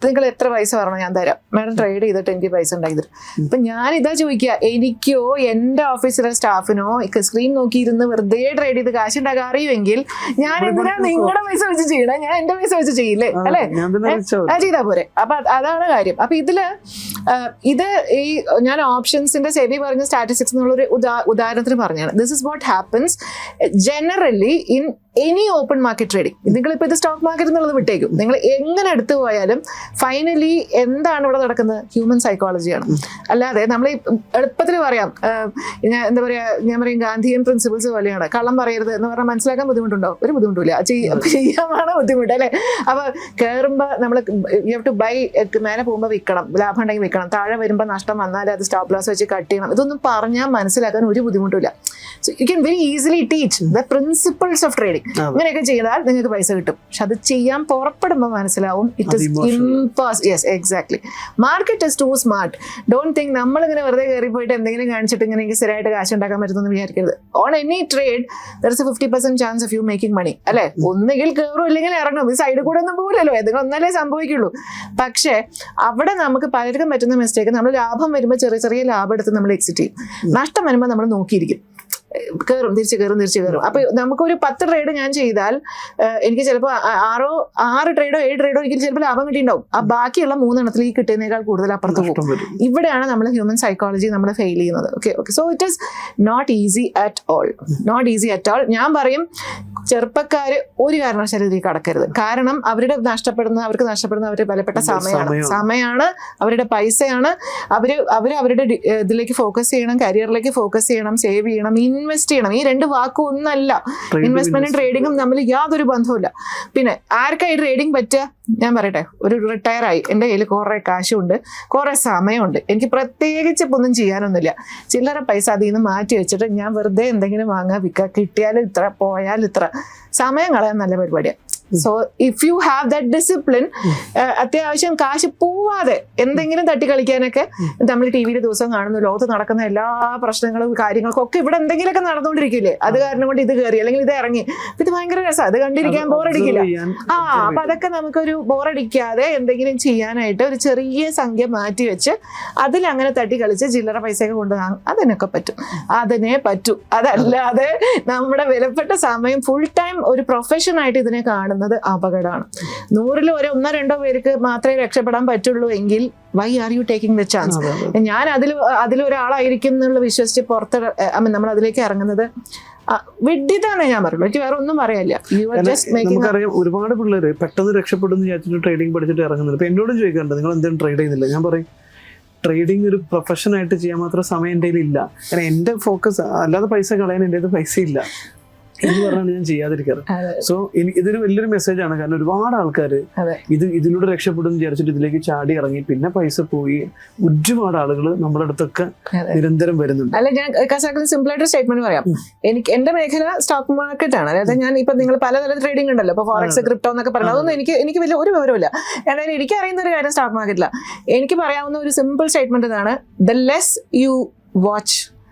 Speaker 1: നിങ്ങൾ എത്ര പൈസ പറഞ്ഞോ ഞാൻ തരാം, മാഡം ട്രേഡ് ചെയ്തിട്ട് എനിക്ക് പൈസ ഉണ്ടാക്കി തരും. അപ്പൊ ഞാൻ ഇതാ ചോദിക്കുക, എനിക്കോ എന്റെ ഓഫീസിലെ സ്റ്റാഫിനോ സ്ക്രീൻ നോക്കി ഇരുന്ന് വെറുതെ ട്രേഡ് ചെയ്ത് കാശ് ഉണ്ടാക്കാൻ അറിയുമെങ്കിൽ ഞാൻ എന്തിനാ നിങ്ങളുടെ പൈസ വെച്ച് ചെയ്യണേ? ഞാൻ എന്റെ പൈസ വെച്ച് ചെയ്യില്ലേ അല്ലെ? ചെയ്താ പോരെ. അപ്പൊ അതാണ് കാര്യം. അപ്പൊ ഇത് ഈ ഞാൻ ഓപ്ഷൻസിന്റെ SEBI പറഞ്ഞ സ്റ്റാറ്റിസ്റ്റിക്സ് എന്നുള്ളൊരു ഉദാഹരണത്തിന് പറഞ്ഞാണ്. This is what happens generally in any open market trading. നിങ്ങളിപ്പോൾ ഇത് സ്റ്റോക്ക് മാർക്കറ്റ് എന്നുള്ളത് വിട്ടേക്കും, നിങ്ങൾ എങ്ങനെ എടുത്തു പോയാലും ഫൈനലി എന്താണ് ഇവിടെ നടക്കുന്നത്? ഹ്യൂമൻ സൈക്കോളജിയാണ്. അല്ലാതെ നമ്മൾ എളുപ്പത്തിൽ പറയാം, എന്താ പറയാ, ഞാൻ പറയും ഗാന്ധിയൻ പ്രിൻസിപ്പിൾസ് പോലെയാണ്. കള്ളം പറയരുത് എന്ന് പറഞ്ഞാൽ മനസ്സിലാക്കാൻ ബുദ്ധിമുട്ടുണ്ടോ? ഒരു ബുദ്ധിമുട്ടില്ല, ചെയ്യാനാണ് ബുദ്ധിമുട്ട് അല്ലേ? അപ്പൊ കയറുമ്പോൾ നമ്മൾ യു ഹാവ് ടു ബൈ, മേലെ പോകുമ്പോൾ വിൽക്കണം, ലാഭം ഉണ്ടെങ്കിൽ വിൽക്കണം, താഴെ വരുമ്പോൾ നഷ്ടം വന്നാൽ അത് സ്റ്റോപ്പ് ലോസ് വെച്ച് കട്ട് ചെയ്യണം. ഇതൊന്നും പറഞ്ഞാൽ മനസ്സിലാക്കാൻ ഒരു ബുദ്ധിമുട്ടില്ല. So you can very easily teach the principles of trading. ഇങ്ങനെയൊക്കെ ചെയ്താൽ നിങ്ങൾക്ക് പൈസ കിട്ടും. പക്ഷെ അത് ചെയ്യാൻ പുറപ്പെടുമ്പോൾ മനസ്സിലാവും it is impossible. Yes, exactly. Market is too smart. Don't think നമ്മളിങ്ങനെ വെറുതെ കയറി പോയിട്ട് എന്തെങ്കിലും കാണിച്ചിട്ട് ഇങ്ങനെ എനിക്ക് സ്ഥിരമായിട്ട് കാശ് ഉണ്ടാക്കാൻ പറ്റുമെന്ന് വിചാരിക്കരുത്. On any trade there is a 50% chance of you making money അല്ലെ? ഒന്നുകിൽ കയറും ഇല്ലെങ്കിൽ ഇറങ്ങും. ഈ സൈഡിൽ കൂടെ ഒന്നും പോകില്ലല്ലോ, ഏതെങ്കിലും ഒന്നല്ലേ സംഭവിക്കുള്ളൂ. പക്ഷെ അവിടെ നമുക്ക് പലർക്കും പറ്റുന്ന മിസ്റ്റേക്ക്, നമ്മൾ ലാഭം വരുമ്പോൾ ചെറിയ ചെറിയ ലാഭം എടുത്ത് നമ്മൾ എക്സിറ്റ് ചെയ്യും, നഷ്ടം വരുമ്പോൾ നമ്മൾ നോക്കിയിരിക്കും, തിരിച്ചു കയറും. അപ്പൊ നമുക്കൊരു 10 ട്രേഡ് ഞാൻ ചെയ്താൽ എനിക്ക് ചിലപ്പോൾ 6 ട്രേഡോ 7 ട്രേഡോ എനിക്ക് ചിലപ്പോൾ ലാഭം കിട്ടിയിട്ടുണ്ടാവും. ആ ബാക്കിയുള്ള 3 എണ്ണത്തിൽ ഈ കിട്ടുന്നതിനേക്കാൾ കൂടുതൽ അപ്പുറത്ത് പോകും. ഇവിടെയാണ് നമ്മൾ ഹ്യൂമൻ സൈക്കോളജി നമ്മൾ ഫെയിൽ ചെയ്യുന്നത്. Okay, so it is not easy at all. ഞാൻ പറയും ചെറുപ്പക്കാര് ഒരു കാരണവശാലും ഇതിൽ കടക്കരുത്. കാരണം അവർക്ക് നഷ്ടപ്പെടുന്ന അവരുടെ വിലപ്പെട്ട സമയമാണ്, അവരുടെ പൈസയാണ്. അവരുടെ ഇതിലേക്ക് ഫോക്കസ് ചെയ്യണം, കരിയറിലേക്ക് ഫോക്കസ് ചെയ്യണം, സേവ് ചെയ്യണം, ഇൻവെസ്റ്റ് ചെയ്യണം. ഈ 2 വാക്കും ഒന്നല്ല. ഇൻവെസ്റ്റ്മെന്റും ട്രേഡിങ്ങും തമ്മിൽ യാതൊരു ബന്ധവുമില്ല. പിന്നെ ആർക്കായി ട്രേഡിംഗ് പറ്റുക? ഞാൻ പറയട്ടെ, ഒരു റിട്ടയർ ആയി, എൻ്റെ കയ്യിൽ കുറെ കാശുണ്ട്, കുറെ സമയമുണ്ട്, എനിക്ക് പ്രത്യേകിച്ച് ഒന്നും ചെയ്യാനൊന്നുമില്ല, ചില്ലറ പൈസ അതിൽ നിന്ന് മാറ്റി വെച്ചിട്ട് ഞാൻ വെറുതെ എന്തെങ്കിലും വാങ്ങാൻ വിൽക്കുക, കിട്ടിയാലും ഇത്ര പോയാലും ഇത്ര, സമയം കളയാൻ നല്ല പരിപാടിയാണ്. So if you have that discipline, അത്യാവശ്യം കാശ് പോവാതെ എന്തെങ്കിലും തട്ടിക്കളിക്കാനൊക്കെ, നമ്മൾ ടി വിയിൽ ദിവസം കാണുന്നു ലോകത്ത് നടക്കുന്ന എല്ലാ പ്രശ്നങ്ങളും കാര്യങ്ങൾക്കും ഒക്കെ ഇവിടെ എന്തെങ്കിലുമൊക്കെ നടന്നുകൊണ്ടിരിക്കില്ലേ, അത് കാരണം കൊണ്ട് ഇത് കയറി അല്ലെങ്കിൽ ഇത് ഇറങ്ങി, ഇത് ഭയങ്കര രസം, അത് കണ്ടിരിക്കാൻ ബോറടിക്കില്ല. അപ്പൊ അതൊക്കെ നമുക്കൊരു ബോറടിക്കാതെ എന്തെങ്കിലും ചെയ്യാനായിട്ട് ഒരു ചെറിയ സംഖ്യ മാറ്റി വെച്ച് അതിലങ്ങനെ തട്ടിക്കളിച്ച് ചില്ലറ പൈസയൊക്കെ കൊണ്ടുപോകാം, അതിനൊക്കെ പറ്റും, അതിനെ പറ്റൂ. അതല്ലാതെ നമ്മുടെ വിലപ്പെട്ട സമയം ഫുൾ ടൈം ഒരു പ്രൊഫഷനായിട്ട് ഇതിനെ കാണുന്നത് അപകടമാണ്. 100-ൽ ഒരു 1-2 പേർക്ക് മാത്രമേ രക്ഷപ്പെടാൻ പറ്റുള്ളൂ എങ്കിൽ why are you taking the chance? ഞാൻ അതിലൊരാളായിരിക്കും എന്നുള്ള വിശ്വസിച്ച് പുറത്ത് നമ്മൾ അതിലേക്ക് ഇറങ്ങുന്നത് വിഡിതാണ് ഞാൻ പറയുള്ളൂ. എനിക്ക് വേറെ ഒന്നും പറയാനില്ല.
Speaker 2: നമുക്കറിയാം ഒരുപാട് പിള്ളേര് പെട്ടെന്ന് രക്ഷപ്പെടുന്ന വിചാരിച്ചിട്ട് ട്രേഡിംഗ് പഠിച്ചിട്ട് ഇറങ്ങുന്നില്ല. ഇപ്പൊ എന്നോടും ചോദിക്കാറുണ്ട്, നിങ്ങൾ എന്തെങ്കിലും ട്രേഡ് ചെയ്യുന്നില്ല? ഞാൻ പറയും, ട്രേഡിംഗ് ഒരു പ്രൊഫഷനായിട്ട് ചെയ്യാൻ മാത്രം സമയം എൻ്റെ ഇല്ല. കാരണം എൻ്റെ ഫോക്കസ് അല്ലാതെ പൈസ കളയാൻ എൻ്റെ പൈസ ഇല്ല എന്ന് പറഞ്ഞാണ് ഞാൻ ചെയ്യാതിരിക്കാറ്. സോ ഇതൊരു വലിയൊരു മെസ്സേജാണ്. കാരണം ഒരുപാട് ആൾക്കാർ ഇതിലൂടെ രക്ഷപ്പെടും വിചാരിച്ചിട്ട് ഇതിലേക്ക് ചാടി ഇറങ്ങി, പിന്നെ പൈസ പോയി. ഒരുപാട് ആളുകൾ നമ്മുടെ അടുത്തൊക്കെ നിരന്തരം വരുന്നുണ്ട്.
Speaker 1: അല്ല, ഞാൻ സിമ്പിൾ ആയിട്ട് സ്റ്റേറ്റ്മെന്റ് പറയാം. എന്റെ മേഖല സ്റ്റോക്ക് മാർക്കറ്റ് ആണ്. അതായത് ഞാൻ ഇപ്പൊ നിങ്ങൾ പലതരം ട്രേഡിംഗ് ഉണ്ടല്ലോ, ഇപ്പൊ ഫോറക്സ്, ക്രിപ്റ്റോ എന്നൊക്കെ പറയുന്നത്, അതൊന്നും എനിക്ക് വലിയ ഒരു വിവരമില്ല. അതായത് എനിക്ക് അറിയുന്ന ഒരു കാര്യം സ്റ്റോക്ക് മാർക്കറ്റില്ല. എനിക്ക് പറയാവുന്ന ഒരു സിമ്പിൾ സ്റ്റേറ്റ്മെന്റ് ഇതാണ്: the less you watch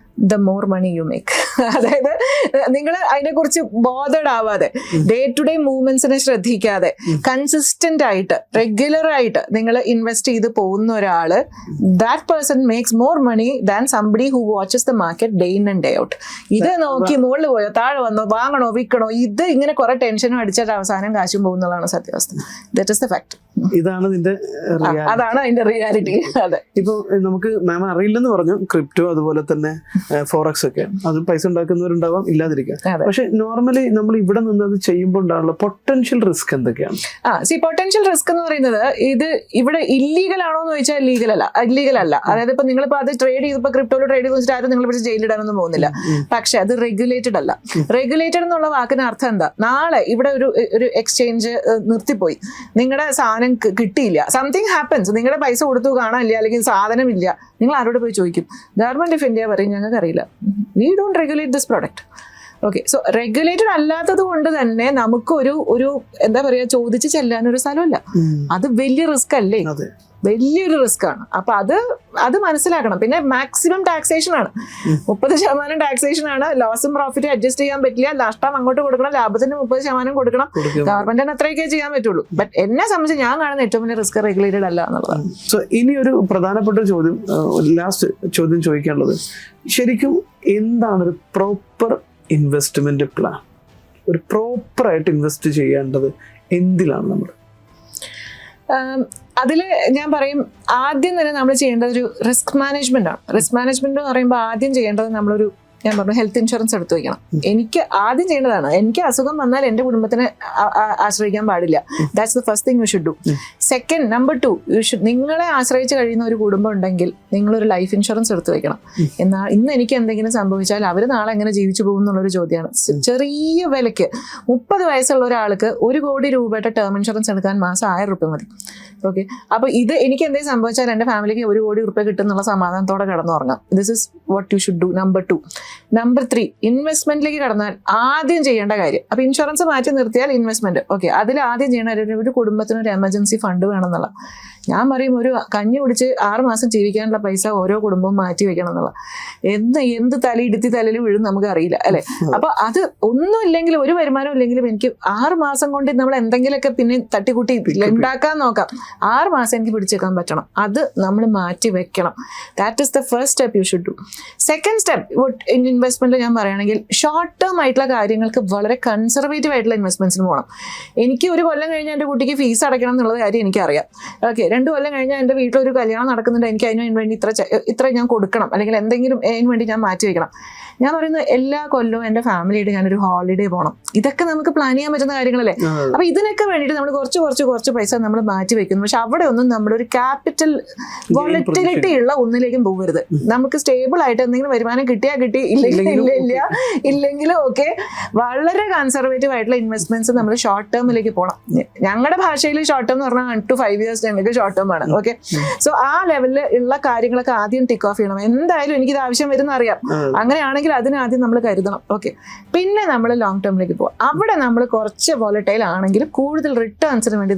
Speaker 1: the more money you make. അതായത് നിങ്ങൾ അതിനെക്കുറിച്ച് ബോധഡ് ആവാതെ, ഡേ ടു ഡേ മൂവ്മെന്റ്സിനെ ശ്രദ്ധിക്കാതെ, കൺസിസ്റ്റന്റ് ആയിട്ട് റെഗുലർ ആയിട്ട് നിങ്ങൾ ഇൻവെസ്റ്റ് ചെയ്ത് പോകുന്ന ഒരാള്, that person makes more money than somebody who watches the market day in and day out. ഇത് നോക്കി മുകളിൽ പോയോ താഴെ വന്നോ വാങ്ങണോ വിൽക്കണോ, ഇത് ഇങ്ങനെ കുറെ ടെൻഷനും അടിച്ചിട്ട് അവസാനം കാശും പോകുന്നതാണ് സത്യാവസ്ഥ. That is the fact.
Speaker 2: ഇതാണ്
Speaker 1: അതാണ് അതിന്റെ റിയാലിറ്റി. അതെ,
Speaker 2: ഇപ്പൊ നമുക്ക് മാം അറിയില്ലെന്ന് പറഞ്ഞു, ക്രിപ്റ്റോ അതുപോലെ തന്നെ ഫോറക്സ് ഒക്കെ, അത് പൈസ ഉണ്ടാക്കുന്നവരുണ്ടാവാം, ഇല്ലാതിരിക്കാം. പക്ഷെ നോർമലി നമ്മൾ ഇവിടെ നിന്ന് അത് ചെയ്യുമ്പോൾ ഉണ്ടാകുന്ന പൊട്ടൻഷ്യൽ റിസ്ക് എന്തൊക്കെയാണ്?
Speaker 1: പൊട്ടൻഷ്യൽ റിസ്ക് എന്ന് പറയുന്നത്, ഇത് ഇവിടെ ഇല്ലീഗൽ ആണോ എന്ന് ചോദിച്ചാൽ ഇല്ലീഗൽ അല്ല. അതായത് ഇപ്പൊ നിങ്ങളിപ്പോ അത് ട്രേഡ് ചെയ്തപ്പോ ക്രിപ്റ്റോയിൽ ട്രേഡ് ചെയ്ത് വെച്ചിട്ട് ആരും നിങ്ങൾ പിടിച്ച് ജയിലിടാനൊന്നും പോകുന്നില്ല. പക്ഷെ അത് റെഗുലേറ്റഡ് അല്ല. റെഗുലേറ്റഡ് എന്നുള്ള വാക്കിന് അർത്ഥം എന്താ? നാളെ ഇവിടെ ഒരു എക്സ്ചേഞ്ച് നിർത്തിപ്പോയി, നിങ്ങളുടെ സാധനം കിട്ടിയില്ല, സംതിങ് ഹാപ്പൻസ്, നിങ്ങളുടെ പൈസ കൊടുത്തു കാണാനില്ല, അല്ലെങ്കിൽ സാധനം ഇല്ല, നിങ്ങൾ ആരോട് പോയി ചോദിക്കും? ഗവൺമെന്റ് ഓഫ് ഇന്ത്യ പറയും ഞങ്ങൾക്ക് അറിയില്ല, we don't regulate this product. Okay, so regulated അല്ലാത്തത് കൊണ്ട് തന്നെ നമുക്ക് ഒരു എന്താ പറയാ, ചോദിച്ച് ചെല്ലാനൊരു സ്ഥലമില്ല. അത് വലിയ റിസ്ക് അല്ലേ? വലിയൊരു റിസ്ക് ആണ്. അപ്പൊ അത് മനസ്സിലാക്കണം. പിന്നെ മാക്സിമം ടാക്സേഷൻ ആണ്, 30% ടാക്സേഷൻ ആണ്. ലോസും പ്രോഫിറ്റും അഡ്ജസ്റ്റ് ചെയ്യാൻ പറ്റില്ല. നഷ്ടം അങ്ങോട്ട് കൊടുക്കണം, ലാഭത്തിന് 30% കൊടുക്കണം. ഗവൺമെന്റിന് അത്രയൊക്കെ ചെയ്യാൻ പറ്റുള്ളൂ. ബട്ട് എന്നെ സംബന്ധിച്ച് ഞാൻ കാണുന്ന ഏറ്റവും വലിയ റിസ്ക് റെഗുലേറ്റഡ് അല്ല എന്നുള്ളതാണ്.
Speaker 2: സോ ഇനി ഒരു പ്രധാനപ്പെട്ട ചോദ്യം, ലാസ്റ്റ് ചോദ്യം ചോദിക്കാനുള്ളത്, ശരിക്കും എന്താണ് ഒരു പ്രോപ്പർ ഇൻവെസ്റ്റ്മെന്റ് പ്ലാൻ? ഒരു പ്രോപ്പറായിട്ട് ഇൻവെസ്റ്റ് ചെയ്യേണ്ടത് എന്തിലാണ് നമ്മൾ?
Speaker 1: അതിൽ ഞാൻ പറയും, ആദ്യം തന്നെ നമ്മൾ ചെയ്യേണ്ടത് ഒരു റിസ്ക് മാനേജ്മെന്റ് ആണ്. റിസ്ക് മാനേജ്മെന്റ് എന്ന് പറയുമ്പോൾ ആദ്യം ചെയ്യേണ്ടത് നമ്മളൊരു, ഞാൻ പറഞ്ഞു, ഹെൽത്ത് ഇൻഷുറൻസ് എടുത്തു വയ്ക്കണം. എനിക്ക് ആദ്യം ചെയ്യേണ്ടതാണ്. എനിക്ക് അസുഖം വന്നാൽ എൻ്റെ കുടുംബത്തിനെ ആശ്രയിക്കാൻ പാടില്ല. That's the first thing you should do. Second, number 2, നിങ്ങളെ ആശ്രയിച്ച് കഴിയുന്ന ഒരു കുടുംബം ഉണ്ടെങ്കിൽ നിങ്ങളൊരു ലൈഫ് ഇൻഷുറൻസ് എടുത്തു വെക്കണം. എന്നാൽ ഇന്ന് എനിക്ക് എന്തെങ്കിലും സംഭവിച്ചാൽ അവർ നാളെ എങ്ങനെ ജീവിച്ചു പോകും എന്നുള്ളൊരു ചോദ്യമാണ്. ചെറിയ വിലയ്ക്ക് 30 വയസ്സുള്ള ഒരാൾക്ക് 1 കോടി രൂപയുടെ ടേം ഇൻഷുറൻസ് എടുക്കാൻ മാസം 1000 രൂപ മതി. ഓക്കെ, അപ്പൊ ഇത് എനിക്ക് എന്തെങ്കിലും സംഭവിച്ചാൽ എൻ്റെ ഫാമിലിക്ക് 1 കോടി രൂപ കിട്ടുന്നുള്ള സമാധാനത്തോടെ കിടന്നുറങ്ങാം. This is what you should do. Number 2. Number 3, ഇൻവെസ്റ്റ്മെന്റിലേക്ക് കടന്നാൽ ആദ്യം ചെയ്യേണ്ട കാര്യം, അപ്പൊ ഇൻഷുറൻസ് മാറ്റി നിർത്തിയാൽ ഇൻവെസ്റ്റ്മെന്റ്. ഓക്കെ, അതിൽ ആദ്യം ചെയ്യേണ്ട ഒരു കുടുംബത്തിന് ഒരു എമർജൻസി ഫണ്ട് വേണമെന്നുള്ള. ഞാൻ പറയും, ഒരു കഞ്ഞി കുടിച്ച് 6 മാസം ജീവിക്കാനുള്ള പൈസ ഓരോ കുടുംബവും മാറ്റി വെക്കണം എന്നുള്ള. എന്ത് തലയിടുത്തി തലയിൽ വീഴും നമുക്ക് അറിയില്ല, അല്ലെ? അപ്പൊ അത് ഒന്നും ഇല്ലെങ്കിലും, ഒരു വരുമാനം ഇല്ലെങ്കിലും, എനിക്ക് 6 മാസം കൊണ്ട് നമ്മൾ എന്തെങ്കിലുമൊക്കെ പിന്നെ തട്ടിക്കൂട്ടി ഉണ്ടാക്കാൻ നോക്കാം. 6 മാസം എനിക്ക് പിടിച്ചേക്കാൻ പറ്റണം. അത് നമ്മൾ മാറ്റി വെക്കണം. That is the first step U should do. Second step in investment ഞാൻ പറയുകയാണെങ്കിൽ, ഷോർട്ട് ടേം ആയിട്ടുള്ള കാര്യങ്ങൾക്ക് വളരെ കൺസർവേറ്റീവ് ആയിട്ടുള്ള ഇൻവെസ്റ്റ്മെന്റ്സിന് പോകണം. എനിക്ക് 1 കൊല്ലം കഴിഞ്ഞാൽ എൻ്റെ കുട്ടിക്ക് ഫീസ് അടയ്ക്കണം എന്നുള്ളത് കാര്യം എനിക്കറിയാം. ഓക്കെ, 2 കൊല്ലം കഴിഞ്ഞാൽ എൻ്റെ വീട്ടിലൊരു കല്യാണം നടക്കുന്നുണ്ട്, എനിക്ക് അതിന് വേണ്ടി ഇത്ര ഞാൻ കൊടുക്കണം, അല്ലെങ്കിൽ എന്തെങ്കിലും അതിന് വേണ്ടി ഞാൻ മാറ്റി വെക്കണം. ഞാൻ പറയുന്നത്, എല്ലാ കൊല്ലവും എൻ്റെ ഫാമിലിയായിട്ട് ഞാനൊരു ഹോളിഡേ പോകണം. ഇതൊക്കെ നമുക്ക് പ്ലാൻ ചെയ്യാൻ പറ്റുന്ന കാര്യങ്ങളല്ലേ? അപ്പൊ ഇതിനൊക്കെ വേണ്ടിയിട്ട് നമ്മൾ കുറച്ച് പൈസ നമ്മൾ മാറ്റി വെക്കുന്നു. പക്ഷെ അവിടെ ഒന്നും നമ്മളൊരു ക്യാപിറ്റൽ വോളറ്റിലിറ്റി ഉള്ള ഒന്നിലേക്കും പോകരുത്. നമുക്ക് സ്റ്റേബിൾ ആയിട്ട് എന്തെങ്കിലും വരുമാനം കിട്ടിയാൽ കിട്ടി, ഇല്ലെങ്കിൽ ഓക്കെ, വളരെ കൺസർവേറ്റീവ് ആയിട്ടുള്ള ഇൻവെസ്റ്റ്മെന്റ്സ് നമ്മൾ ഷോർട്ട് ടേമിലേക്ക് പോകണം. ഞങ്ങളുടെ ഭാഷയിൽ ഷോർട്ട് ടേം എന്ന് പറഞ്ഞാൽ 1 to 5 years ഞങ്ങൾക്ക് ഷോർട്ട് ടേം ആണ്. ഓക്കെ, സോ ആ ലെവലിൽ ഉള്ള കാര്യങ്ങളൊക്കെ ആദ്യം ടിക്ക് ഓഫ് ചെയ്യണം. എന്തായാലും എനിക്കിത് ആവശ്യം വരുന്ന അറിയാം. അങ്ങനെയാണെങ്കിൽ അതിനാദ്യം നമ്മൾ കരുതണം. ഓക്കെ, പിന്നെ നമ്മൾ ലോങ് ടേമിലേക്ക് പോകാം. അവിടെ നമ്മൾ കുറച്ച് വോളറ്റൈൽ ആണെങ്കിലും കൂടുതൽ റിട്ടേൺസിന് വേണ്ടി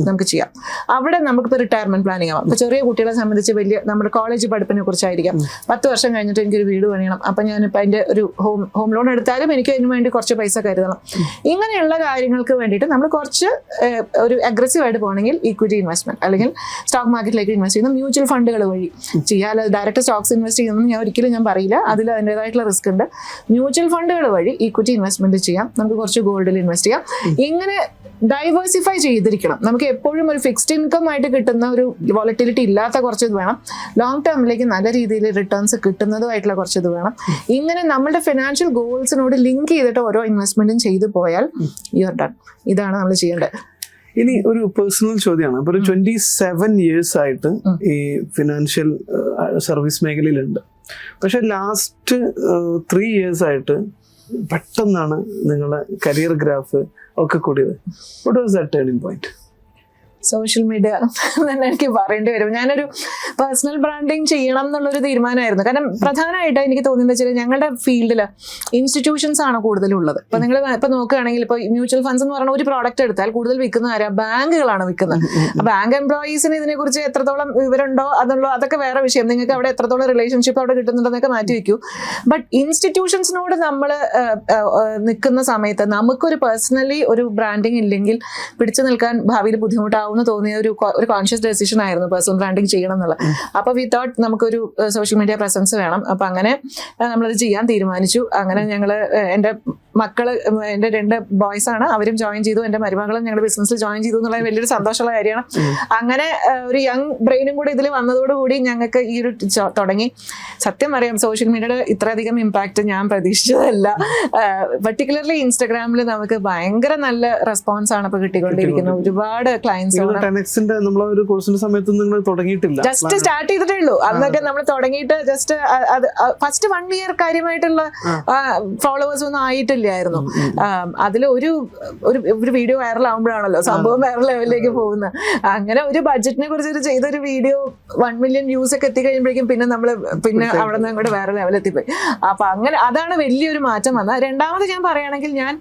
Speaker 1: നമുക്ക് ചെയ്യാം. അവിടെ നമുക്കിപ്പോൾ റിട്ടയർമെന്റ് പ്ലാനിങ് ആവാം. ഇപ്പോൾ ചെറിയ കുട്ടികളെ സംബന്ധിച്ച് വലിയ നമ്മുടെ കോളേജ് പഠിപ്പിനെ കുറിച്ചായിരിക്കാം. 10 വർഷം കഴിഞ്ഞിട്ട് എനിക്കൊരു വീട് പണിയണം, അപ്പം ഞാനിപ്പോൾ അതിൻ്റെ ഒരു ഹോം ലോൺ എടുത്താലും എനിക്ക് അതിന് വേണ്ടി കുറച്ച് പൈസ കരുതണം. ഇങ്ങനെയുള്ള കാര്യങ്ങൾക്ക് വേണ്ടിയിട്ട് നമ്മൾ കുറച്ച് ഒരു അഗ്രസീവായിട്ട് പോകണമെങ്കിൽ ഈക്വിറ്റി ഇൻവെസ്റ്റ്മെന്റ് അല്ലെങ്കിൽ സ്റ്റോക്ക് മാർക്കറ്റിലേക്ക് ഇൻവെസ്റ്റ് ചെയ്യുന്ന മ്യൂച്വൽ ഫണ്ടുകൾ വഴി ചെയ്യാൻ. ഡയറക്റ്റ് സ്റ്റോക്സ് ഇൻവെസ്റ്റ് ചെയ്യുന്നത് ഞാൻ പറയില്ല, അതിൽ അതിൻ്റെതായിട്ടുള്ള റിസ്ക് ഉണ്ട്. മ്യൂച്വൽ ഫണ്ടുകൾ വഴി ഈക്വിറ്റി ഇൻവെസ്റ്റ്മെന്റ് ചെയ്യാം, നമുക്ക് കുറച്ച് ഗോൾഡിൽ ഇൻവെസ്റ്റ് ചെയ്യാം. ഇങ്ങനെ ഡൈവേഴ്സിഫൈ ചെയ്തിരിക്കണം. നമുക്ക് എപ്പോഴും ഒരു ഫിക്സ്ഡ് ഇൻകം ആയിട്ട് കിട്ടുന്ന ഒരു വോളറ്റിലിറ്റി ഇല്ലാത്ത കുറച്ച് ഇത് വേണം. ലോങ് ടേമിലേക്ക് നല്ല രീതിയിൽ റിട്ടേൺസ് കിട്ടുന്നതുമായിട്ടുള്ള കുറച്ച് ഇത് വേണം. ഇങ്ങനെ നമ്മുടെ ഫിനാൻഷ്യൽ ഗോൾസിനോട് ലിങ്ക് ചെയ്തിട്ട് ഓരോ ഇൻവെസ്റ്റ്മെന്റും ചെയ്തു പോയാൽ യു ആർ ഡൺ. ഇതാണ് നമ്മൾ ചെയ്യേണ്ടത്.
Speaker 2: ഇനി ഒരു പേഴ്സണൽ ചോദ്യമാണ്. ഇപ്പൊ ഒരു 27 years ആയിട്ട് ഈ ഫിനാൻഷ്യൽ സർവീസ് മേഖലയിലുണ്ട്. പക്ഷെ ലാസ്റ്റ് 3 years ആയിട്ട് പെട്ടെന്നാണ് നിങ്ങളെ കരിയർ ഗ്രാഫ് ഒക്കെ കൂടിയത്. What was that turning point?
Speaker 1: Social media തന്നെ എനിക്ക് പറയേണ്ടി വരും. ഞാനൊരു പേഴ്സണൽ ബ്രാൻഡിങ് ചെയ്യണം എന്നുള്ളൊരു തീരുമാനമായിരുന്നു. കാരണം പ്രധാനമായിട്ട് എനിക്ക് തോന്നിയെന്ന് വെച്ചാൽ ഞങ്ങളുടെ ഫീൽഡിൽ ഇൻസ്റ്റിറ്റ്യൂഷൻസ് ആണ് കൂടുതലുള്ളത്. ഇപ്പൊ നിങ്ങൾ ഇപ്പൊ നോക്കുകയാണെങ്കിൽ ഇപ്പോൾ മ്യൂച്വൽ ഫണ്ട്സ് എന്ന് പറഞ്ഞ ഒരു പ്രോഡക്റ്റ് എടുത്താൽ കൂടുതൽ വിൽക്കുന്ന ആരാ? ബാങ്കുകളാണ് വിൽക്കുന്നത്. ബാങ്ക് എംപ്ലോയീസിന് ഇതിനെക്കുറിച്ച് എത്രത്തോളം വിവരമുണ്ടോ അതൊക്കെ വേറെ വിഷയം. നിങ്ങൾക്ക് അവിടെ എത്രത്തോളം റിലേഷൻഷിപ്പ് അവിടെ കിട്ടുന്നുണ്ടെന്നൊക്കെ മാറ്റി വെക്കൂ. ബട്ട് ഇൻസ്റ്റിറ്റ്യൂഷൻസിനോട് നമ്മൾ നിൽക്കുന്ന സമയത്ത് നമുക്കൊരു പേഴ്സണലി ഒരു ബ്രാൻഡിങ് ഇല്ലെങ്കിൽ പിടിച്ചു നിൽക്കാൻ ഭാവിയിൽ ബുദ്ധിമുട്ടാവും തോന്നിയ ഒരു കോൺഷ്യസ് ഡെസിഷൻ ആയിരുന്നു പേഴ്സണൽ ബ്രാൻഡിങ് ചെയ്യണം എന്നുള്ളത്. അപ്പോൾ വി തോട്ട് നമുക്കൊരു സോഷ്യൽ മീഡിയ പ്രസൻസ് വേണം. അപ്പം അങ്ങനെ നമ്മളത് ചെയ്യാൻ തീരുമാനിച്ചു. അങ്ങനെ ഞങ്ങൾ എൻ്റെ മക്കള്, എൻ്റെ 2 ബോയ്സ് ആണ്, അവരും ജോയിൻ ചെയ്തു. എൻ്റെ മരുമകളും ഞങ്ങളുടെ ബിസിനസ്സിൽ ജോയിൻ ചെയ്തു എന്നുള്ളത് വലിയൊരു സന്തോഷമുള്ള കാര്യമാണ്. അങ്ങനെ ഒരു യങ് ബ്രെയിനും കൂടി ഇതിൽ വന്നതോടുകൂടി ഞങ്ങൾക്ക് ഈ ഒരു തുടങ്ങി. സത്യം പറയാം, സോഷ്യൽ മീഡിയയുടെ ഇത്രയധികം ഇമ്പാക്റ്റ് ഞാൻ പ്രതീക്ഷിച്ചതല്ല. പർട്ടിക്കുലർലി ഇൻസ്റ്റാഗ്രാമിൽ നമുക്ക് ഭയങ്കര നല്ല റെസ്പോൺസ് ആണ് ഇപ്പോൾ കിട്ടിക്കൊണ്ടിരിക്കുന്നത്. ഒരുപാട് ക്ലയൻസ് ജസ്റ്റ് സ്റ്റാർട്ട് ചെയ്തിട്ടേ ഉള്ളൂ. അന്നൊക്കെ നമ്മൾ തുടങ്ങിയിട്ട് ജസ്റ്റ് ഫസ്റ്റ് 1 year കാര്യമായിട്ടുള്ള ഫോളോവേഴ്സ് ഒന്നും ആയിട്ടില്ലായിരുന്നു. അതിൽ ഒരു വീഡിയോ വൈറലാവുമ്പോഴാണല്ലോ സംഭവം വേറെ ലെവലിലേക്ക് പോകുന്നത്. അങ്ങനെ ഒരു ബഡ്ജറ്റിനെ കുറിച്ച് ചെയ്തൊരു വീഡിയോ 1 million വ്യൂസ് ഒക്കെ എത്തിക്കഴിയുമ്പോഴേക്കും പിന്നെ അവിടെ നിന്ന് അങ്ങോട്ട് വേറെ ലെവലെത്തിപ്പോയി. അപ്പൊ അങ്ങനെ അതാണ് വലിയൊരു മാറ്റം വന്നത്. രണ്ടാമത് ഞാൻ പറയുകയാണെങ്കിൽ, ഞാൻ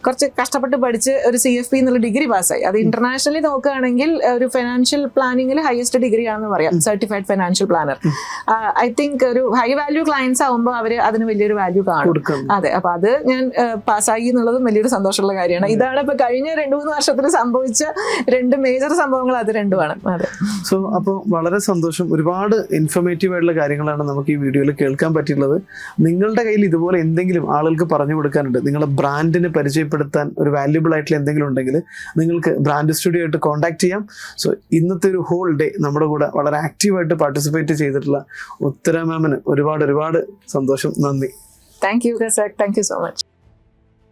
Speaker 1: കുറച്ച് കഷ്ടപ്പെട്ട് പഠിച്ച് ഒരു CFP എന്നുള്ള ഡിഗ്രി പാസ്സായി. അത് ഇന്റർനാഷണലി നോക്കുകയാണെങ്കിൽ ഒരു ഫിനാൻഷ്യൽ പ്ലാനിങ്ങിൽ ഹയസ്റ്റ് ഡിഗ്രി ആണെന്ന് പറയാം, certified financial planner. I think ഒരു ഹൈ വാല്യൂ ക്ലയൻസ് ആകുമ്പോൾ അവർ അതിന് വലിയൊരു വാല്യൂ കാണും. അതെ, അപ്പൊ അത് ഞാൻ പാസ്സായി എന്നുള്ളതും വലിയൊരു സന്തോഷമുള്ള കാര്യമാണ്. ഇതാണ് ഇപ്പൊ കഴിഞ്ഞ 2-3 വർഷത്തിൽ സംഭവിച്ച 2 മേജർ സംഭവങ്ങൾ, അത് രണ്ടുമാണ്. അതെ.
Speaker 2: സോ അപ്പോൾ വളരെ സന്തോഷം. ഒരുപാട് ഇൻഫോർമേറ്റീവ് ആയിട്ടുള്ള കാര്യങ്ങളാണ് നമുക്ക് ഈ വീഡിയോയിൽ കേൾക്കാൻ പറ്റിയിട്ടുള്ളത്. നിങ്ങളുടെ കയ്യിൽ ഇതുപോലെ എന്തെങ്കിലും ആളുകൾക്ക് പറഞ്ഞു കൊടുക്കാനുണ്ട്, നിങ്ങളുടെ ബ്രാൻഡിനെ പരിചയപ്പെടുത്താൻ ഒരു വാല്യുബിൾ ആയിട്ടുള്ള എന്തെങ്കിലും ഉണ്ടെങ്കിൽ നിങ്ങൾക്ക് ബ്രാൻഡ് സ്റ്റുഡിയോ ആയിട്ട് കോൺടാക്ട് ചെയ്യാം. സോ ഇന്നത്തെ ഒരു ഹോൾ ഡേ നമ്മുടെ കൂടെ വളരെ ആക്റ്റീവായിട്ട് പാർട്ടിസിപ്പേറ്റ് ചെയ്തിട്ടുള്ള ഉത്തര മാമിന് ഒരുപാട് സന്തോഷം. നന്ദി.
Speaker 1: Thank you so much.